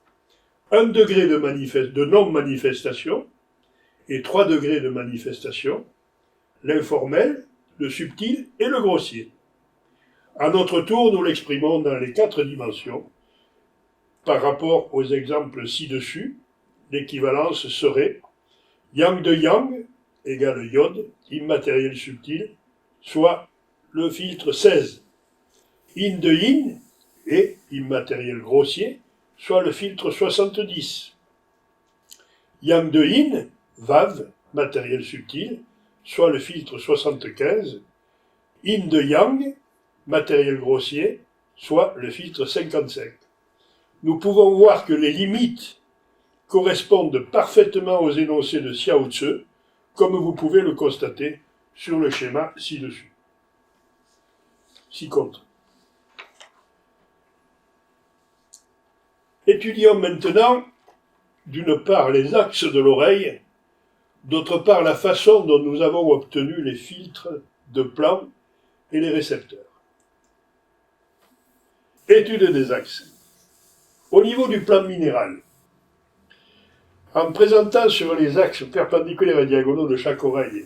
1 degré de non-manifestation et 3 degrés de manifestation, l'informel, le subtil et le grossier. À notre tour, nous l'exprimons dans les 4 dimensions. Par rapport aux exemples ci-dessus, l'équivalence serait yang de yang égale yod, immatériel subtil, soit le filtre 16. Yin de yin et immatériel grossier, soit le filtre 70. Yang de yin, vav, matériel subtil, soit le filtre 75. Yin de yang, matériel grossier, soit le filtre 55. Nous pouvons voir que les limites correspondent parfaitement aux énoncés de Xiao Tzu, comme vous pouvez le constater sur le schéma ci-dessus. Ci-contre. Étudions maintenant, d'une part, les axes de l'oreille, d'autre part, la façon dont nous avons obtenu les filtres de plan et les récepteurs. Étude des axes. Au niveau du plan minéral, en présentant sur les axes perpendiculaires et diagonaux de chaque oreille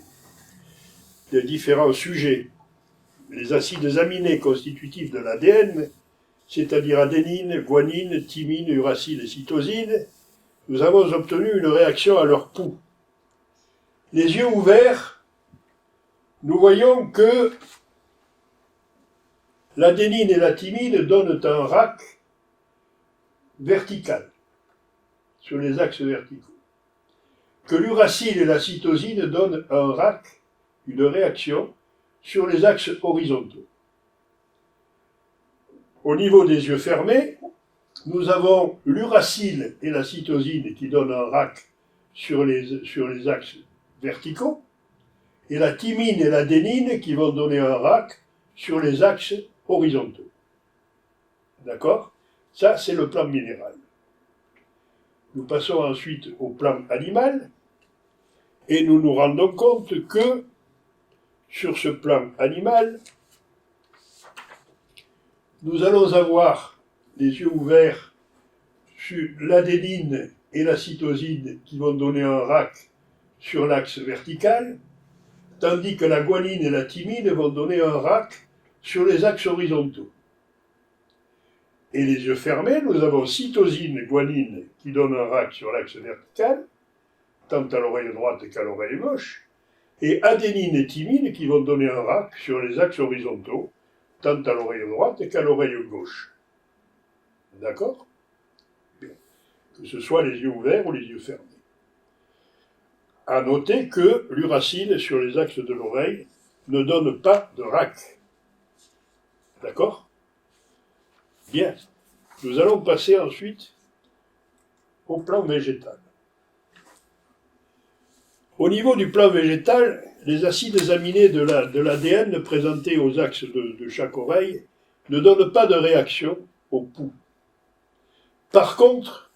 les différents sujets, les acides aminés constitutifs de l'ADN, c'est-à-dire adénine, guanine, thymine, uracile et cytosine, nous avons obtenu une réaction à leur pouls. Les yeux ouverts, nous voyons que l'adénine et la thymine donnent un rack vertical sur les axes verticaux, que l'uracile et la cytosine donnent un rack, une réaction, sur les axes horizontaux. Au niveau des yeux fermés, nous avons l'uracile et la cytosine qui donnent un rack sur les axes verticaux, et la thymine et l'adénine qui vont donner un rack sur les axes horizontaux. D'accord? Ça, c'est le plan minéral. Nous passons ensuite au plan animal, et nous nous rendons compte que, sur ce plan animal, nous allons avoir les yeux ouverts sur l'adénine et la cytosine qui vont donner un rack sur l'axe vertical, tandis que la guanine et la thymine vont donner un rack sur les axes horizontaux. Et les yeux fermés, nous avons cytosine et guanine qui donnent un rack sur l'axe vertical, tant à l'oreille droite qu'à l'oreille gauche, et adénine et thymine qui vont donner un rack sur les axes horizontaux, tant à l'oreille droite qu'à l'oreille gauche. D'accord? Bien. Que ce soit les yeux ouverts ou les yeux fermés. À noter que l'uracile sur les axes de l'oreille ne donne pas de rac. D'accord? Bien. Nous allons passer ensuite au plan végétal. Au niveau du plan végétal, les acides aminés de l'ADN présentés aux axes de chaque oreille ne donnent pas de réaction au pouls. Par contre,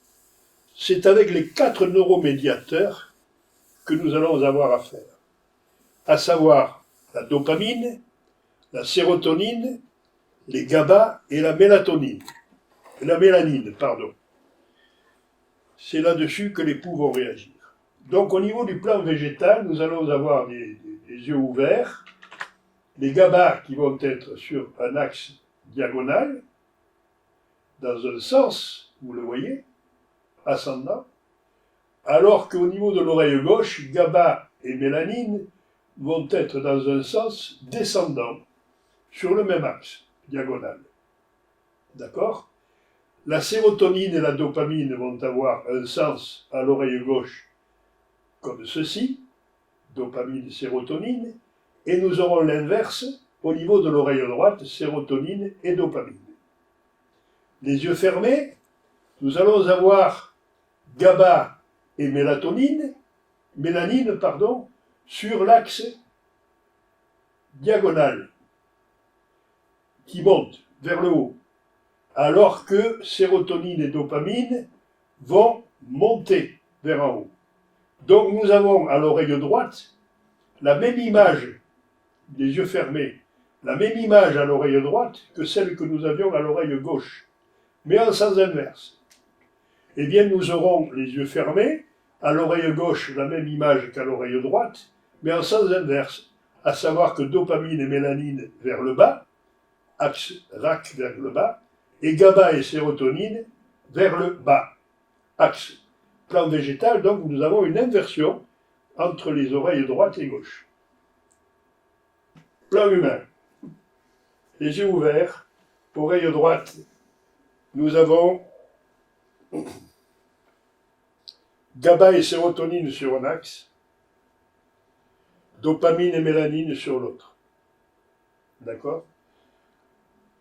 c'est avec les 4 neuromédiateurs que nous allons avoir affaire, à savoir la dopamine, la sérotonine, les GABA et la mélanine. C'est là-dessus que les pouls vont réagir. Donc au niveau du plan végétal, nous allons avoir des yeux ouverts, les GABA qui vont être sur un axe diagonal, dans un sens, vous le voyez, ascendant, alors qu'au niveau de l'oreille gauche, GABA et mélanine vont être dans un sens descendant, sur le même axe, diagonal. D'accord? La sérotonine et la dopamine vont avoir un sens à l'oreille gauche comme ceci, dopamine, sérotonine, et nous aurons l'inverse au niveau de l'oreille droite, sérotonine et dopamine. Les yeux fermés, nous allons avoir GABA et mélanine, sur l'axe diagonal, qui monte vers le haut, alors que sérotonine et dopamine vont monter vers en haut. Donc nous avons à l'oreille droite la même image des yeux fermés, la même image à l'oreille droite que celle que nous avions à l'oreille gauche, mais en sens inverse. Eh bien nous aurons les yeux fermés, à l'oreille gauche la même image qu'à l'oreille droite, mais en sens inverse, à savoir que dopamine et mélanine vers le bas, axe RAC vers le bas, et GABA et sérotonine vers le bas, axe plan végétal. Donc nous avons une inversion entre les oreilles droite et gauche. Plan humain. Les yeux ouverts, oreille droite, nous avons GABA et sérotonine sur un axe, dopamine et mélanine sur l'autre. D'accord?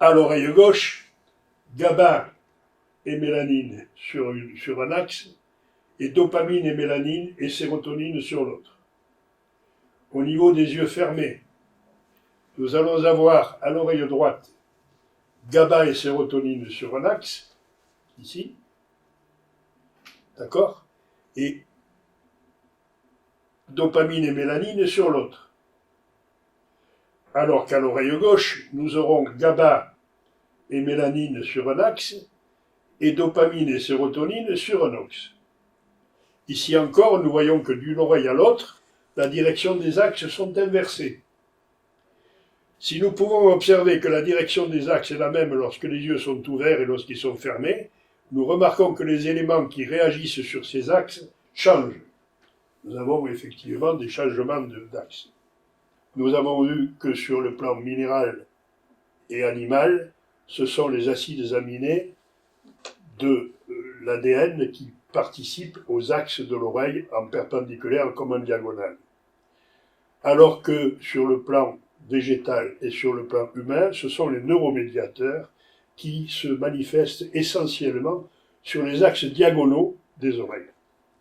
À l'oreille gauche, GABA et mélanine sur un axe, et dopamine et mélanine et sérotonine sur l'autre. Au niveau des yeux fermés, nous allons avoir à l'oreille droite GABA et sérotonine sur un axe, ici, d'accord, et dopamine et mélanine sur l'autre. Alors qu'à l'oreille gauche, nous aurons GABA et mélanine sur un axe, et dopamine et sérotonine sur un axe. Ici encore, nous voyons que d'une oreille à l'autre, la direction des axes sont inversées. Si nous pouvons observer que la direction des axes est la même lorsque les yeux sont ouverts et lorsqu'ils sont fermés, nous remarquons que les éléments qui réagissent sur ces axes changent. Nous avons effectivement des changements d'axes. Nous avons vu que sur le plan minéral et animal, ce sont les acides aminés de l'ADN qui participent aux axes de l'oreille en perpendiculaire comme en diagonale. Alors que sur le plan végétal et sur le plan humain, ce sont les neuromédiateurs qui se manifestent essentiellement sur les axes diagonaux des oreilles.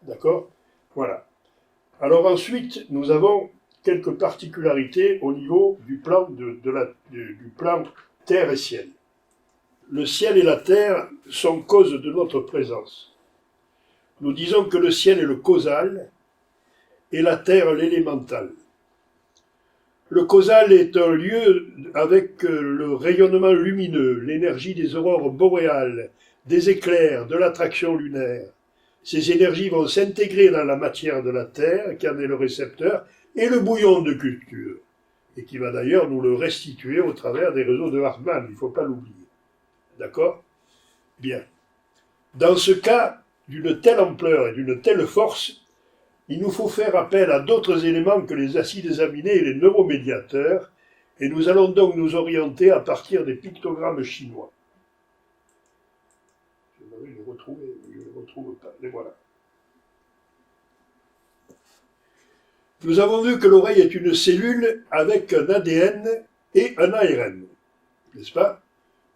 D'accord? Voilà. Alors ensuite, nous avons quelques particularités au niveau du plan, du plan terre et ciel. Le ciel et la terre sont cause de notre présence. Nous disons que le ciel est le causal et la terre l'élémental. Le causal est un lieu avec le rayonnement lumineux, l'énergie des aurores boréales, des éclairs, de l'attraction lunaire. Ces énergies vont s'intégrer dans la matière de la Terre, qui en est le récepteur, et le bouillon de culture, et qui va d'ailleurs nous le restituer au travers des réseaux de Hartmann, il ne faut pas l'oublier. D'accord? Bien. Dans ce cas, d'une telle ampleur et d'une telle force, il nous faut faire appel à d'autres éléments que les acides aminés et les neuromédiateurs, Et nous allons donc nous orienter à partir des pictogrammes chinois. Je vais les retrouver, je ne les retrouve pas. Les voilà. Nous avons vu que l'oreille est une cellule avec un ADN et un ARN. N'est-ce pas?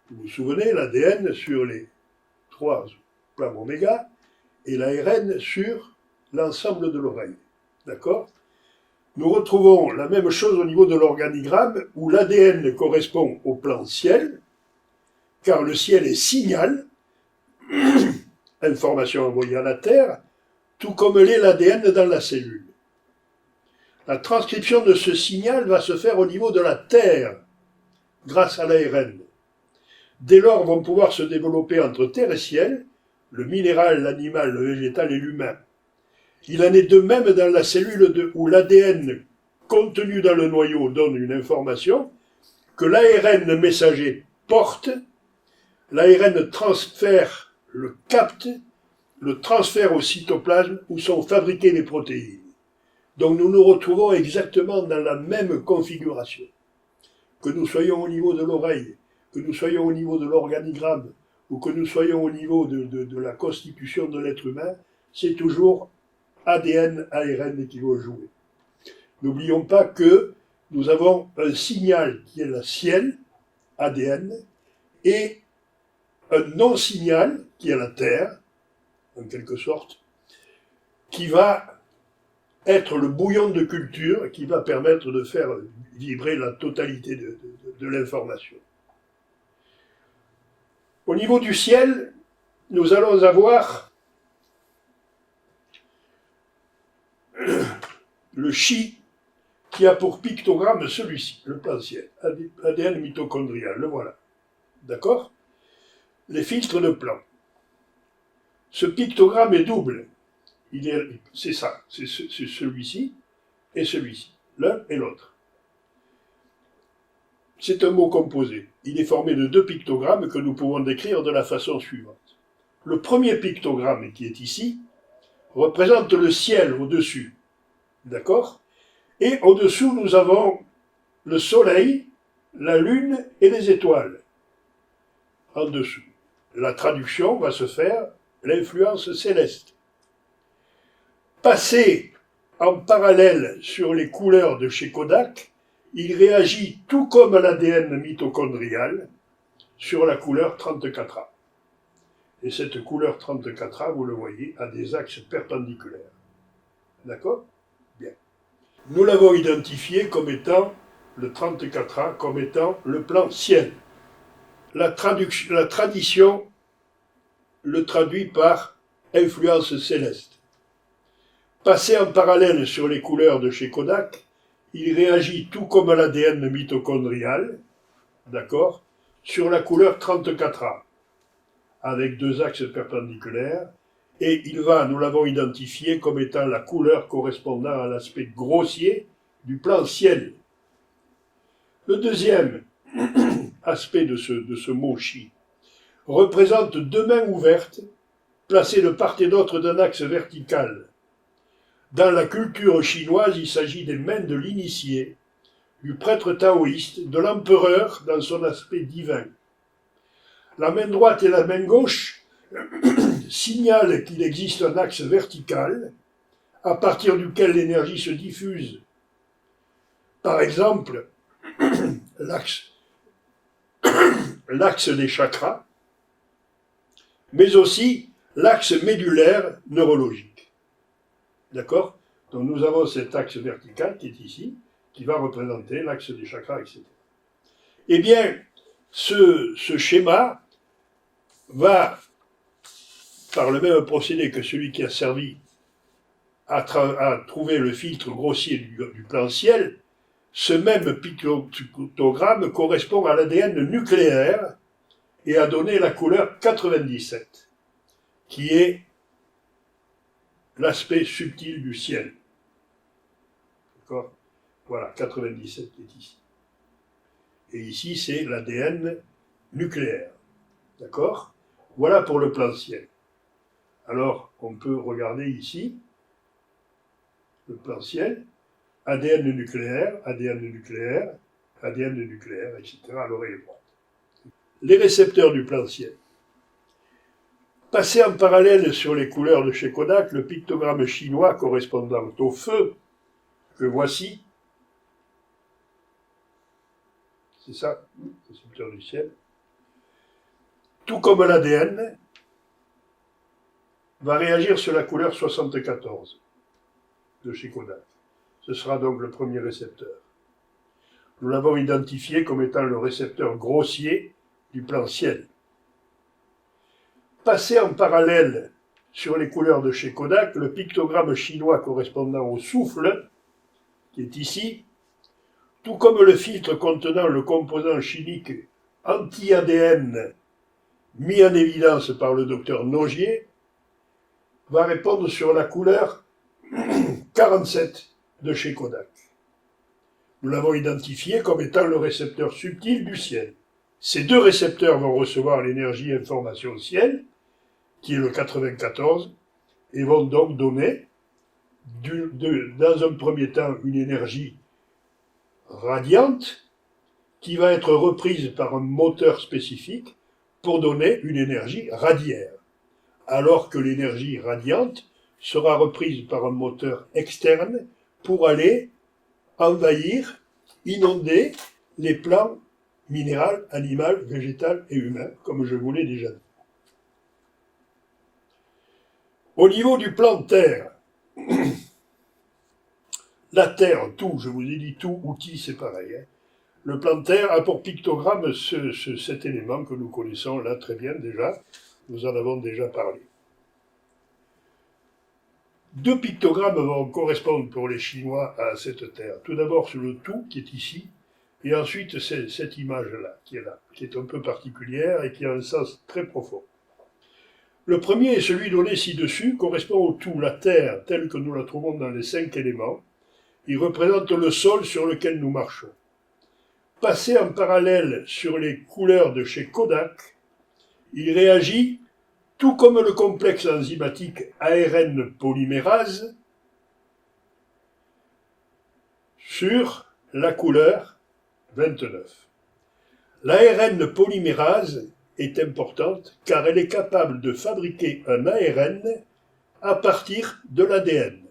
Vous vous souvenez, l'ADN sur les 3 plans oméga et l'ARN sur l'ensemble de l'oreille. D'accord? Nous retrouvons la même chose au niveau de l'organigramme où l'ADN correspond au plan ciel, car le ciel est signal, information envoyée à la Terre, tout comme l'est l'ADN dans la cellule. La transcription de ce signal va se faire au niveau de la Terre, grâce à l'ARN. Dès lors vont pouvoir se développer entre terre et ciel, le minéral, l'animal, le végétal et l'humain. Il en est de même dans la cellule où l'ADN contenu dans le noyau donne une information que l'ARN messager porte, l'ARN transfère, le capte, le transfère au cytoplasme où sont fabriquées les protéines. Donc nous nous retrouvons exactement dans la même configuration. Que nous soyons au niveau de l'oreille, que nous soyons au niveau de l'organigramme, ou que nous soyons au niveau de la constitution de l'être humain, c'est toujours ADN, ARN qui vont jouer. N'oublions pas que nous avons un signal qui est le ciel, ADN, et un non-signal qui est la Terre, en quelque sorte, qui va être le bouillon de culture qui va permettre de faire vibrer la totalité de l'information. Au niveau du ciel, nous allons avoir le chi qui a pour pictogramme celui-ci, le plan ciel, ADN mitochondrial, le voilà. D'accord? Les filtres de plan. Ce pictogramme est double. C'est ça, c'est celui-ci et celui-ci, l'un et l'autre. C'est un mot composé. Il est formé de 2 pictogrammes que nous pouvons décrire de la façon suivante. Le premier pictogramme, qui est ici, représente le ciel au-dessus. D'accord? Et au-dessous, nous avons le soleil, la lune et les étoiles. En dessous. La traduction va se faire l'influence céleste. Passé en parallèle sur les couleurs de chez Kodak, il réagit tout comme l'ADN mitochondrial sur la couleur 34A. Et cette couleur 34A, vous le voyez, a des axes perpendiculaires. D'accord? Bien. Nous l'avons identifié comme étant le 34A, comme étant le plan ciel. La tradition le traduit par influence céleste. Passé en parallèle sur les couleurs de chez Kodak, il réagit tout comme l'ADN mitochondrial, d'accord, sur la couleur 34A, avec 2 axes perpendiculaires, et il va, nous l'avons identifié comme étant la couleur correspondant à l'aspect grossier du plan ciel. Le deuxième aspect de ce mot chi représente 2 mains ouvertes, placées de part et d'autre d'un axe vertical. Dans la culture chinoise, il s'agit des mains de l'initié, du prêtre taoïste, de l'empereur dans son aspect divin. La main droite et la main gauche signalent qu'il existe un axe vertical à partir duquel l'énergie se diffuse. Par exemple, l'axe des chakras, mais aussi l'axe médulaire neurologique. D'accord? Donc nous avons cet axe vertical qui est ici, qui va représenter l'axe des chakras, etc. Eh bien, ce schéma va, par le même procédé que celui qui a servi à trouver le filtre grossier du plan ciel, ce même pictogramme correspond à l'ADN nucléaire et a donné la couleur 97, qui est l'aspect subtil du ciel. D'accord? Voilà, 97 qui est ici. Et ici, c'est l'ADN nucléaire. D'accord? Voilà pour le plan ciel. Alors, on peut regarder ici le plan ciel, ADN nucléaire, ADN nucléaire, etc. à l'oreille droite. Les récepteurs du plan ciel. Passé en parallèle sur les couleurs de chez Kodak, le pictogramme chinois correspondant au feu, que voici, c'est ça, récepteur du ciel, tout comme l'ADN, va réagir sur la couleur 74 de chez Kodak. Ce sera donc le premier récepteur. Nous l'avons identifié comme étant le récepteur grossier du plan ciel. Passé en parallèle sur les couleurs de chez Kodak, le pictogramme chinois correspondant au souffle, qui est ici, tout comme le filtre contenant le composant chimique anti-ADN mis en évidence par le docteur Nogier, va répondre sur la couleur 47 de chez Kodak. Nous l'avons identifié comme étant le récepteur subtil du ciel. Ces deux récepteurs vont recevoir l'énergie information ciel, qui est le 94, et vont donc donner, dans un premier temps, une énergie radiante, qui va être reprise par un moteur spécifique pour donner une énergie radiaire, alors que l'énergie radiante sera reprise par un moteur externe pour aller envahir, inonder les plans minéral, animal, végétal et humain, comme je vous l'ai déjà dit. Au niveau du plan Terre, la Terre, tout, je vous ai dit tout, outil, c'est pareil. Hein. Le plan Terre a pour pictogramme cet élément que nous connaissons là très bien déjà, nous en avons déjà parlé. Deux pictogrammes vont correspondre pour les Chinois à cette Terre. Tout d'abord sur le tout qui est ici, et ensuite cette image-là, qui est un peu particulière et qui a un sens très profond. Le premier est celui donné ci-dessus, correspond au tout, la Terre, telle que nous la trouvons dans les 5 éléments. Il représente le sol sur lequel nous marchons. Passé en parallèle sur les couleurs de chez Kodak, il réagit tout comme le complexe enzymatique ARN polymérase sur la couleur 29. L'ARN polymérase est importante car elle est capable de fabriquer un ARN à partir de l'ADN.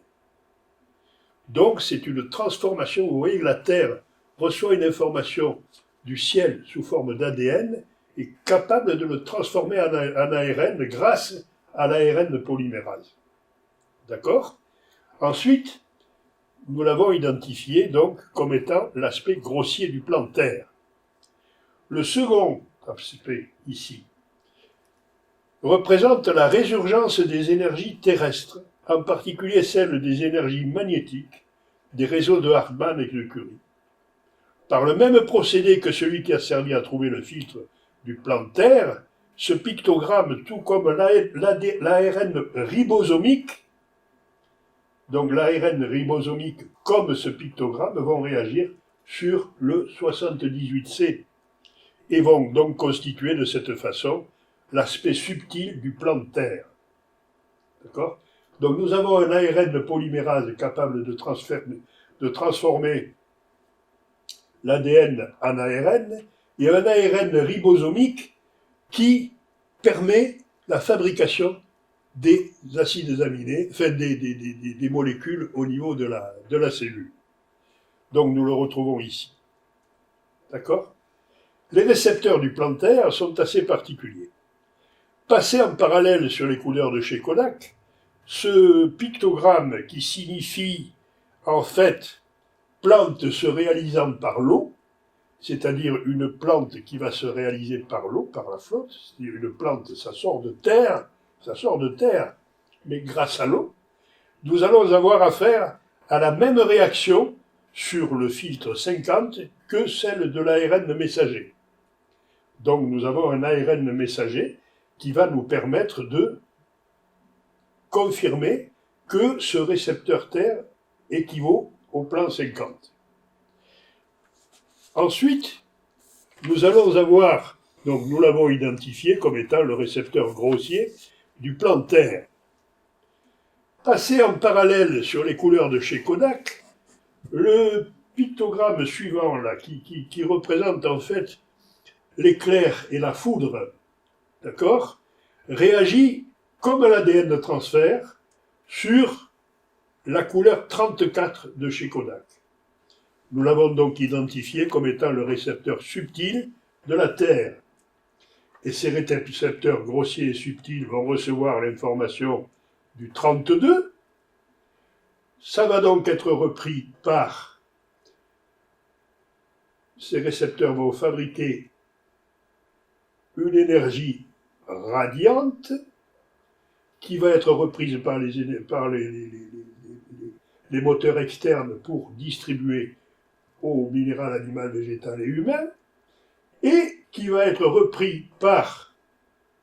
Donc c'est une transformation, vous voyez que la Terre reçoit une information du ciel sous forme d'ADN et est capable de le transformer en ARN grâce à l'ARN polymérase. D'accord ? Ensuite, nous l'avons identifié donc comme étant l'aspect grossier du plan Terre. Le second aspect, ici, représente la résurgence des énergies terrestres, en particulier celle des énergies magnétiques, des réseaux de Hartmann et de Curie. Par le même procédé que celui qui a servi à trouver le filtre du plan Terre, ce pictogramme, tout comme l'ARN ribosomique, donc l'ARN ribosomique comme ce pictogramme, vont réagir sur le 78C et vont donc constituer de cette façon l'aspect subtil du plan Terre. D'accord ? Donc nous avons un ARN polymérase capable de transformer l'ADN en ARN et un ARN ribosomique qui permet la fabrication des acides aminés, enfin des molécules au niveau de la cellule. Donc nous le retrouvons ici. D'accord ? Les récepteurs du plan Terre sont assez particuliers. Passé en parallèle sur les couleurs de chez Kodak, ce pictogramme qui signifie en fait plante se réalisant par l'eau, c'est-à-dire une plante qui va se réaliser par l'eau, par la flotte, c'est-à-dire une plante, ça sort de terre, mais grâce à l'eau, nous allons avoir affaire à la même réaction sur le filtre 50 que celle de l'ARN messager. Donc nous avons un ARN messager qui va nous permettre de confirmer que ce récepteur Terre équivaut au plan 50. Ensuite, nous allons avoir, donc nous l'avons identifié comme étant le récepteur grossier du plan Terre. Passé en parallèle sur les couleurs de chez Kodak, le pictogramme suivant, là, qui représente en fait l'éclair et la foudre, d'accord, réagit comme l'ADN de transfert sur la couleur 34 de chez Kodak. Nous l'avons donc identifié comme étant le récepteur subtil de la Terre. Et ces récepteurs grossiers et subtils vont recevoir l'information du 32. Ça va donc être repris par... Ces récepteurs vont fabriquer une énergie radiante qui va être reprise par les moteurs externes pour distribuer au minéral, animal, végétal et humain, et qui va être repris par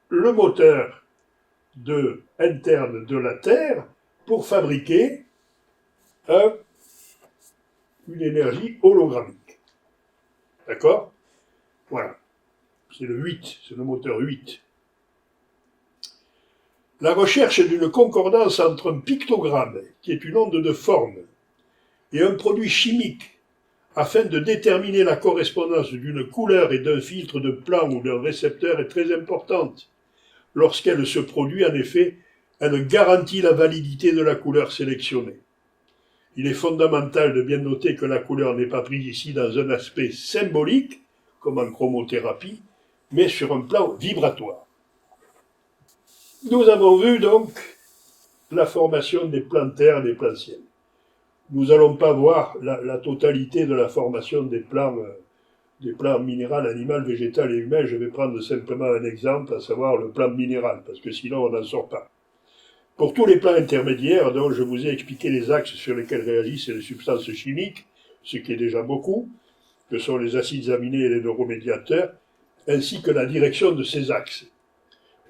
le moteur interne de la Terre pour fabriquer une énergie hologrammique. D'accord? Voilà. C'est le 8, c'est le moteur 8. La recherche d'une concordance entre un pictogramme, qui est une onde de forme, et un produit chimique, afin de déterminer la correspondance d'une couleur et d'un filtre de plan ou d'un récepteur est très importante. Lorsqu'elle se produit, en effet, elle garantit la validité de la couleur sélectionnée. Il est fondamental de bien noter que la couleur n'est pas prise ici dans un aspect symbolique, comme en chromothérapie, mais sur un plan vibratoire. Nous avons vu donc la formation des plans terre et des plans ciel. Nous n'allons pas voir la totalité de la formation des plans minéral, animal, végétal et humain. Je vais prendre simplement un exemple, à savoir le plan minéral, parce que sinon on n'en sort pas. Pour tous les plans intermédiaires, dont je vous ai expliqué les axes sur lesquels réagissent les substances chimiques, ce qui est déjà beaucoup, que sont les acides aminés et les neuromédiateurs, ainsi que la direction de ces axes.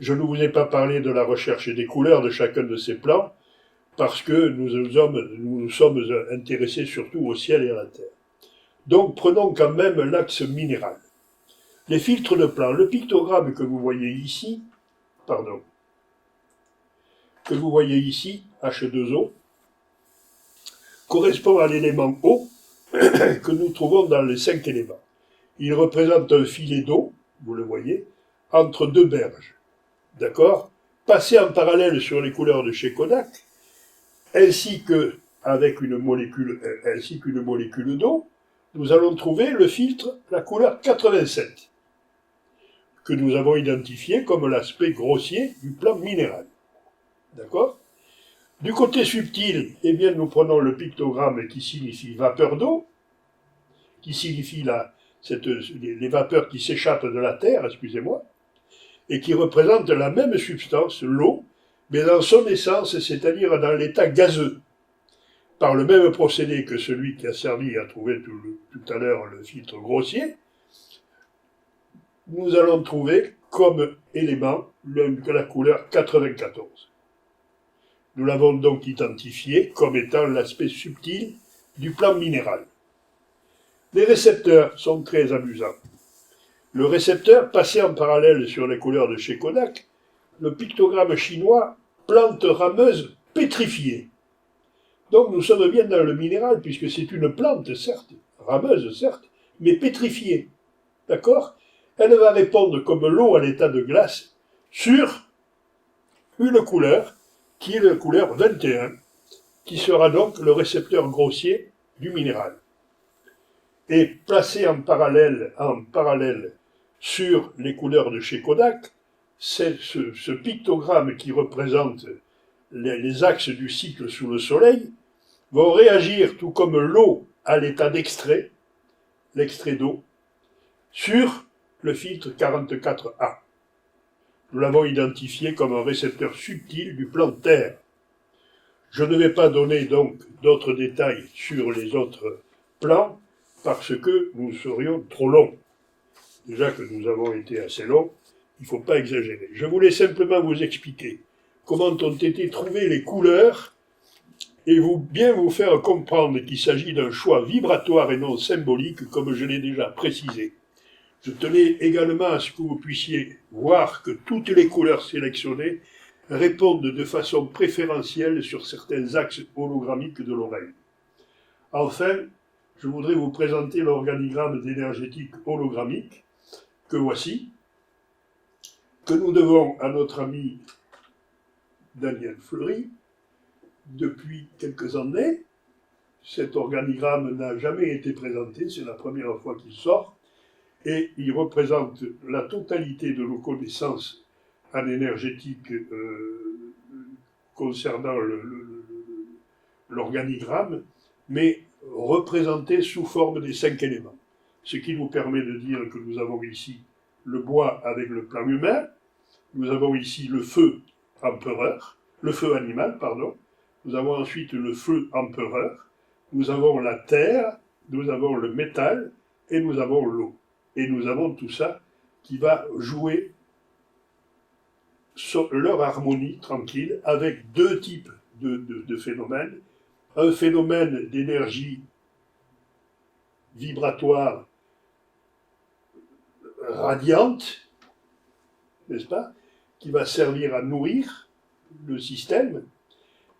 Je ne vous ai pas parlé de la recherche des couleurs de chacun de ces plans, parce que nous sommes intéressés surtout au ciel et à la terre. Donc prenons quand même l'axe minéral. Les filtres de plan, le pictogramme que vous voyez ici, H2O, correspond à l'élément O que nous trouvons dans les 5 éléments. Il représente un filet d'eau, vous le voyez, entre deux berges. D'accord? Passé en parallèle sur les couleurs de chez Kodak, ainsi qu'une molécule d'eau, nous allons trouver le filtre, la couleur 87, que nous avons identifié comme l'aspect grossier du plan minéral. D'accord? Du côté subtil, eh bien, nous prenons le pictogramme qui signifie vapeur d'eau, qui signifie les vapeurs qui s'échappent de la Terre, excusez-moi, et qui représente la même substance, l'eau, mais dans son essence, c'est-à-dire dans l'état gazeux, par le même procédé que celui qui a servi à trouver tout à l'heure le filtre grossier, nous allons trouver comme élément la couleur 94. Nous l'avons donc identifié comme étant l'aspect subtil du plan minéral. Les récepteurs sont très amusants. Le récepteur, passé en parallèle sur les couleurs de chez Kodak, le pictogramme chinois, plante rameuse pétrifiée. Donc nous sommes bien dans le minéral, puisque c'est une plante, certes, rameuse, certes, mais pétrifiée. D'accord? Elle va répondre comme l'eau à l'état de glace sur une couleur, qui est la couleur 21, qui sera donc le récepteur grossier du minéral. Et placé en parallèle sur les couleurs de chez Kodak, c'est ce pictogramme qui représente les axes du cycle sous le soleil, vont réagir tout comme l'eau à l'état d'extrait, l'extrait d'eau, sur le filtre 44A. Nous l'avons identifié comme un récepteur subtil du plan Terre. Je ne vais pas donner donc d'autres détails sur les autres plans, parce que nous serions trop longs. Déjà que nous avons été assez longs, il ne faut pas exagérer. Je voulais simplement vous expliquer comment ont été trouvées les couleurs et bien vous faire comprendre qu'il s'agit d'un choix vibratoire et non symbolique, comme je l'ai déjà précisé. Je tenais également à ce que vous puissiez voir que toutes les couleurs sélectionnées répondent de façon préférentielle sur certains axes hologrammiques de l'oreille. Enfin, je voudrais vous présenter l'organigramme d'énergétique hologrammique que voici, que nous devons à notre ami Daniel Fleury depuis quelques années. Cet organigramme n'a jamais été présenté, c'est la première fois qu'il sort, et il représente la totalité de nos connaissances en énergétique concernant l'organigramme, mais représenté sous forme des 5 éléments. Ce qui nous permet de dire que nous avons ici le bois avec le plan humain, nous avons ici le feu empereur, le feu animal, pardon, nous avons ensuite le feu empereur, nous avons la terre, nous avons le métal et nous avons l'eau. Et nous avons tout ça qui va jouer sur leur harmonie tranquille avec 2 types de phénomènes. Un phénomène d'énergie vibratoire radiante, n'est-ce pas, qui va servir à nourrir le système,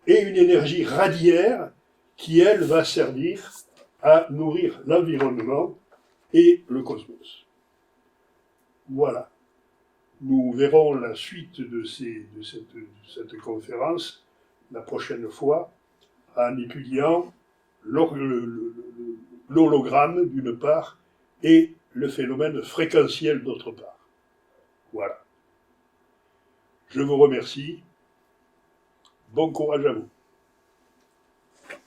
et une énergie radiaire qui, elle, va servir à nourrir l'environnement et le cosmos. Voilà. Nous verrons la suite de cette conférence la prochaine fois en étudiant l'hologramme d'une part et le phénomène fréquentiel d'autre part. Voilà. Je vous remercie. Bon courage à vous.